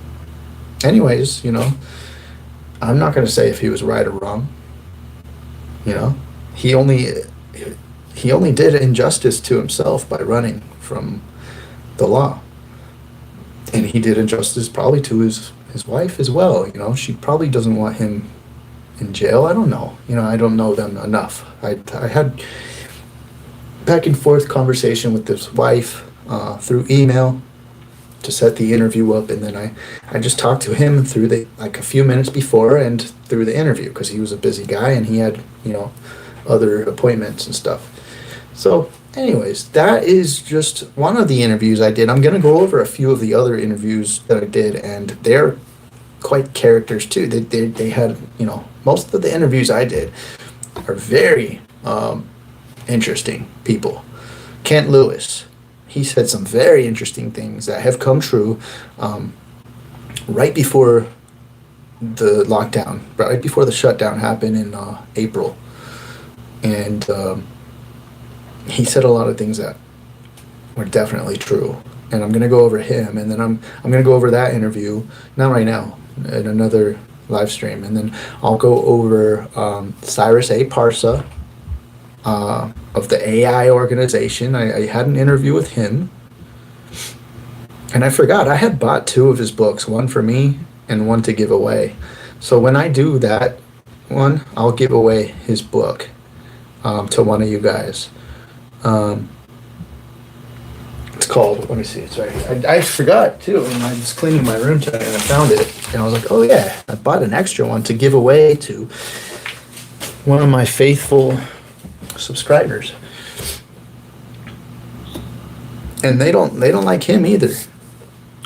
anyways, you know, I'm not going to say if he was right or wrong. You know, he only did injustice to himself by running from the law, and he did injustice probably to his wife as well. You know, she probably doesn't want him in jail. I don't know, you know, I don't know them enough. I had back and forth conversation with his wife through email to set the interview up, and then I just talked to him through a few minutes before and through the interview, because he was a busy guy and he had, you know, other appointments and stuff. So anyways, that is just one of the interviews I did. I'm going to go over a few of the other interviews that I did, and they're quite characters too. They had, you know, most of the interviews I did are very interesting people. Kent Lewis, he said some very interesting things that have come true right before the lockdown, right before the shutdown happened in April. And he said a lot of things that were definitely true. And I'm going to go over him, and then I'm going to go over that interview, not right now, in another live stream. And then I'll go over Cyrus A. Parsa, of the AI organization. I had an interview with him, and I forgot I had bought 2 of his books, one for me and one to give away. So when I do that one, I'll give away his book to one of you guys. It's called, let me see, it's right here. I forgot too, and I was cleaning my room today and I found it, and I was like, oh yeah, I bought an extra one to give away to one of my faithful subscribers, and they don't like him either.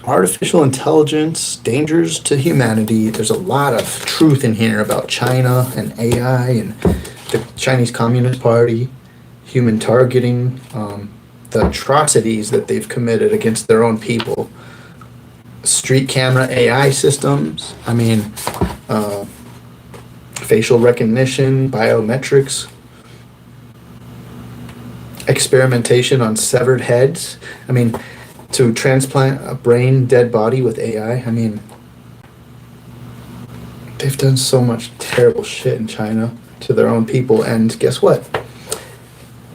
Artificial intelligence, dangers to humanity. There's a lot of truth in here about China and AI and the Chinese Communist Party, human targeting, the atrocities that they've committed against their own people, street camera AI systems, I mean, facial recognition, biometrics, experimentation on severed heads. I mean, to transplant a brain dead body with AI. I mean, they've done so much terrible shit in China to their own people, and guess what?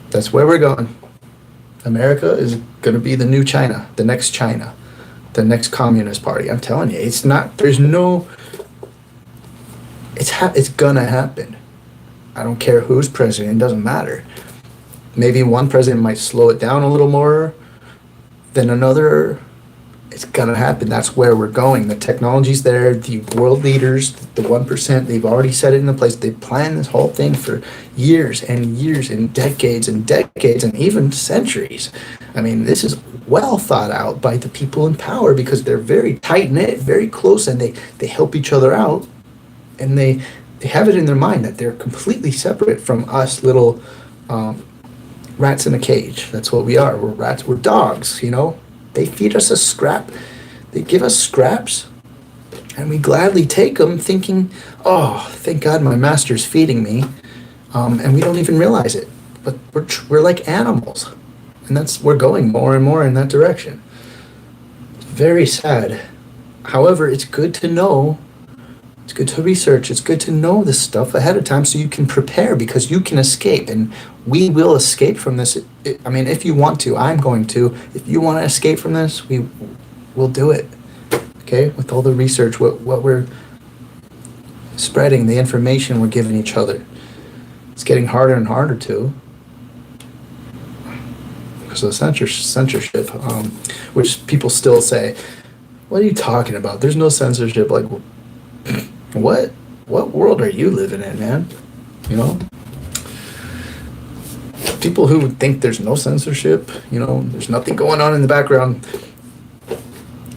That's where we're going. America is going to be the new China, the next China. the next Communist Party. I'm telling you, it's not. There's no. It's gonna happen. I don't care who's president. It doesn't matter. Maybe one president might slow it down a little more than another. It's gonna happen. That's where we're going. The technology's there. The world leaders, the 1%, they've already set it into place. They've planned this whole thing for years and years and decades and even centuries. I mean, this is well thought out by the people in power because they're very tight-knit, very close, and they help each other out. And they have it in their mind that they're completely separate from us little rats in a cage. That's what we are. We're rats. We're dogs, you know. They feed us a scrap. They give us scraps, and we gladly take them, thinking, "Oh, thank God, my master's feeding me," and we don't even realize it. But we're like animals, and we're going more and more in that direction. It's very sad. However, it's good to know. It's good to research. It's good to know this stuff ahead of time so you can prepare because you can escape, and we will escape from this. I mean, if you want to, I'm going to. If you want to escape from this, we'll do it. Okay, with all the research, what we're spreading, the information we're giving each other, it's getting harder and harder to because of censorship, which people still say, "What are you talking about? There's no censorship." Like, what world are you living in, man? You know? People who think there's no censorship, you know, there's nothing going on in the background.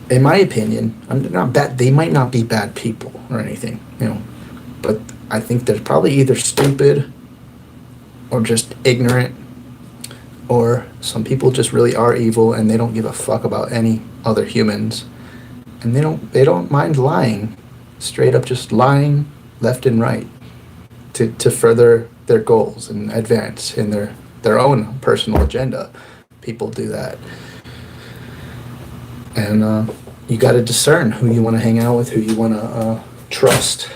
In my opinion, I'm not bad. They might not be bad people or anything, you know, but I think they're probably either stupid or just ignorant, or some people just really are evil and they don't give a fuck about any other humans, and they don't mind lying, straight up just lying left and right to further their goals and advance in their own personal agenda. People do that. And you got to discern who you want to hang out with, who you want to trust,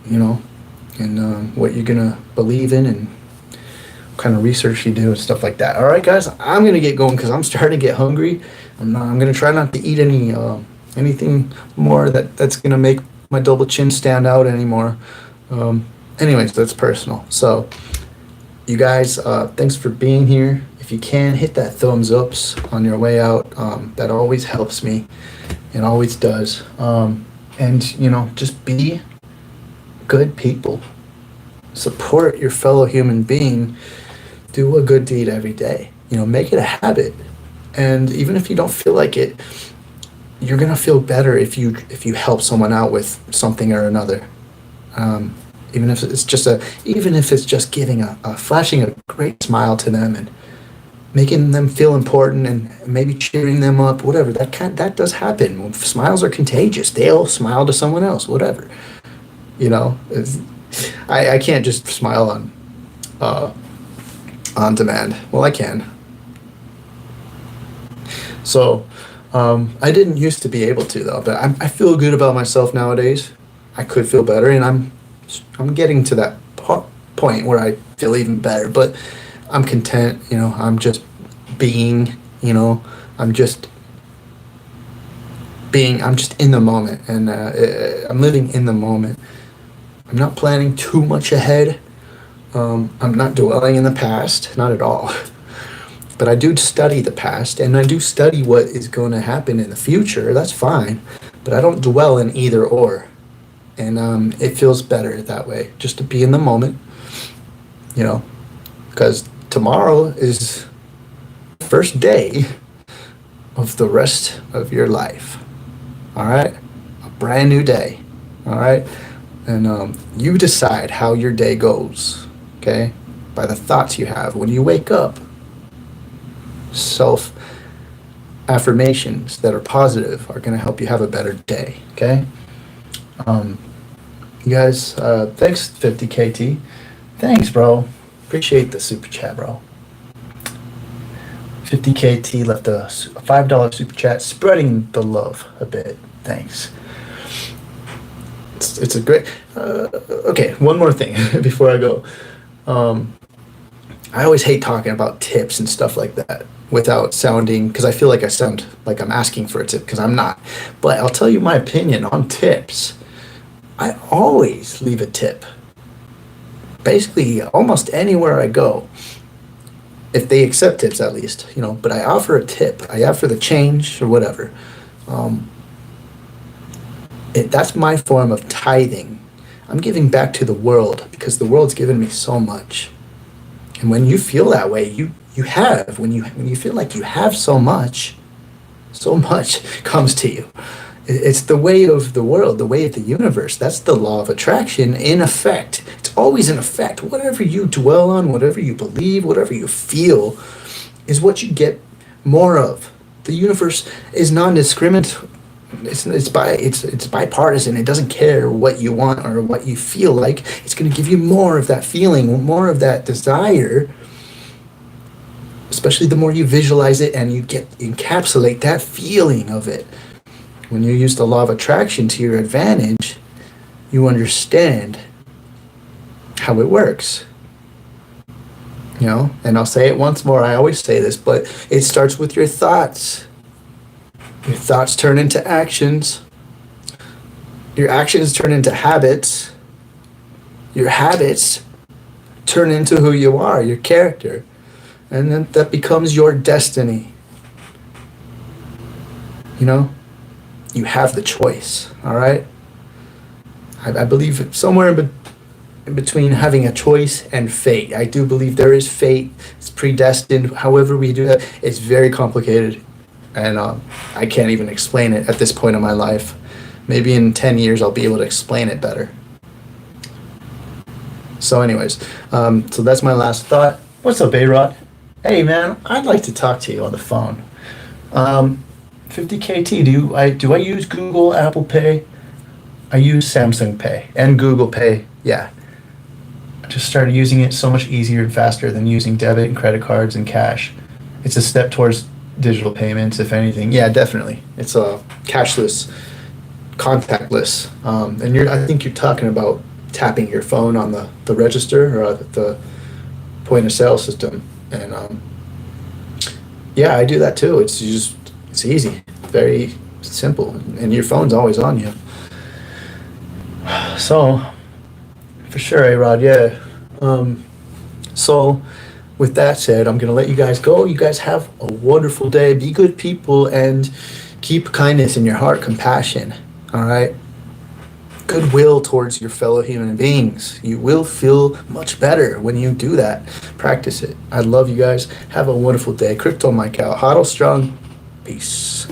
you know, and what you're going to believe in and what kind of research you do and stuff like that. All right, guys, I'm going to get going because I'm starting to get hungry. I'm going to try not to eat anything more that's going to make my double chin stand out anymore. Anyways, that's personal. So, you guys, thanks for being here. If you can, hit that thumbs ups on your way out. That always helps me. It always does. And, you know, just be good people. Support your fellow human being. Do a good deed every day. You know, make it a habit. And even if you don't feel like it, you're going to feel better if you help someone out with something or another. Even if it's just giving flashing a great smile to them and making them feel important and maybe cheering them up, whatever. That does happen. Smiles are contagious. They'll smile to someone else, whatever. You know, I can't just smile on demand. Well, I can. So I didn't used to be able to though, but I feel good about myself nowadays. I could feel better, and I'm getting to that point where I feel even better, but I'm content, you know, I'm just being, you know, I'm just in the moment, and I'm living in the moment. I'm not planning too much ahead. I'm not dwelling in the past, not at all. But I do study the past, and I do study what is going to happen in the future. That's fine, but I don't dwell in either or. And it feels better that way, just to be in the moment, you know, because tomorrow is the first day of the rest of your life, all right? A brand new day, all right? And you decide how your day goes, okay, by the thoughts you have when you wake up. Self-affirmations that are positive are going to help you have a better day, okay? You guys, thanks 50KT. Thanks, bro. Appreciate the super chat, bro. 50KT left a $5 super chat, spreading the love a bit. Thanks. It's a great... okay, one more thing before I go. I always hate talking about tips and stuff like that without sounding, because I feel like I sound like I'm asking for a tip, because I'm not. But I'll tell you my opinion on tips. I always leave a tip. Basically, almost anywhere I go, if they accept tips at least, but I offer a tip. I offer the change or whatever. That's my form of tithing. I'm giving back to the world because the world's given me so much. And when you feel that way, when you feel like you have so much comes to you. It's the way of the world, the way of the universe. That's the law of attraction in effect. It's always in effect. Whatever you dwell on, whatever you believe, whatever you feel is what you get more of. The universe is non-discriminatory. It's bipartisan. It doesn't care what you want or what you feel like. It's going to give you more of that feeling, more of that desire, especially the more you visualize it and you encapsulate that feeling of it. When you use the law of attraction to your advantage, you understand how it works. And I'll say it once more. I always say this, but it starts with your thoughts. Your thoughts turn into actions. Your actions turn into habits. Your habits turn into who you are, your character. And then that becomes your destiny. You have the choice, all right? I believe somewhere in between having a choice and fate. I do believe there is fate. It's predestined. However we do that, it's very complicated. And I can't even explain it at this point in my life. Maybe in 10 years I'll be able to explain it better. So anyways, so that's my last thought. What's up, A-Rod? Hey, man, I'd like to talk to you on the phone. 50KT, do I use Google, Apple Pay? I use Samsung Pay and Google Pay. Yeah. I just started using it so much easier and faster than using debit and credit cards and cash. It's a step towards digital payments, if anything. Yeah, definitely. It's a cashless, contactless. And I think you're talking about tapping your phone on the register or the point of sale system. And yeah, I do that too. It's easy, very simple, and your phone's always on you. So, for sure, A-Rod, yeah. So, with that said, I'm going to let you guys go. You guys have a wonderful day. Be good people and keep kindness in your heart, compassion, all right? Goodwill towards your fellow human beings. You will feel much better when you do that. Practice it. I love you guys. Have a wonderful day. Crypto Mike out. Hodl strong. Peace.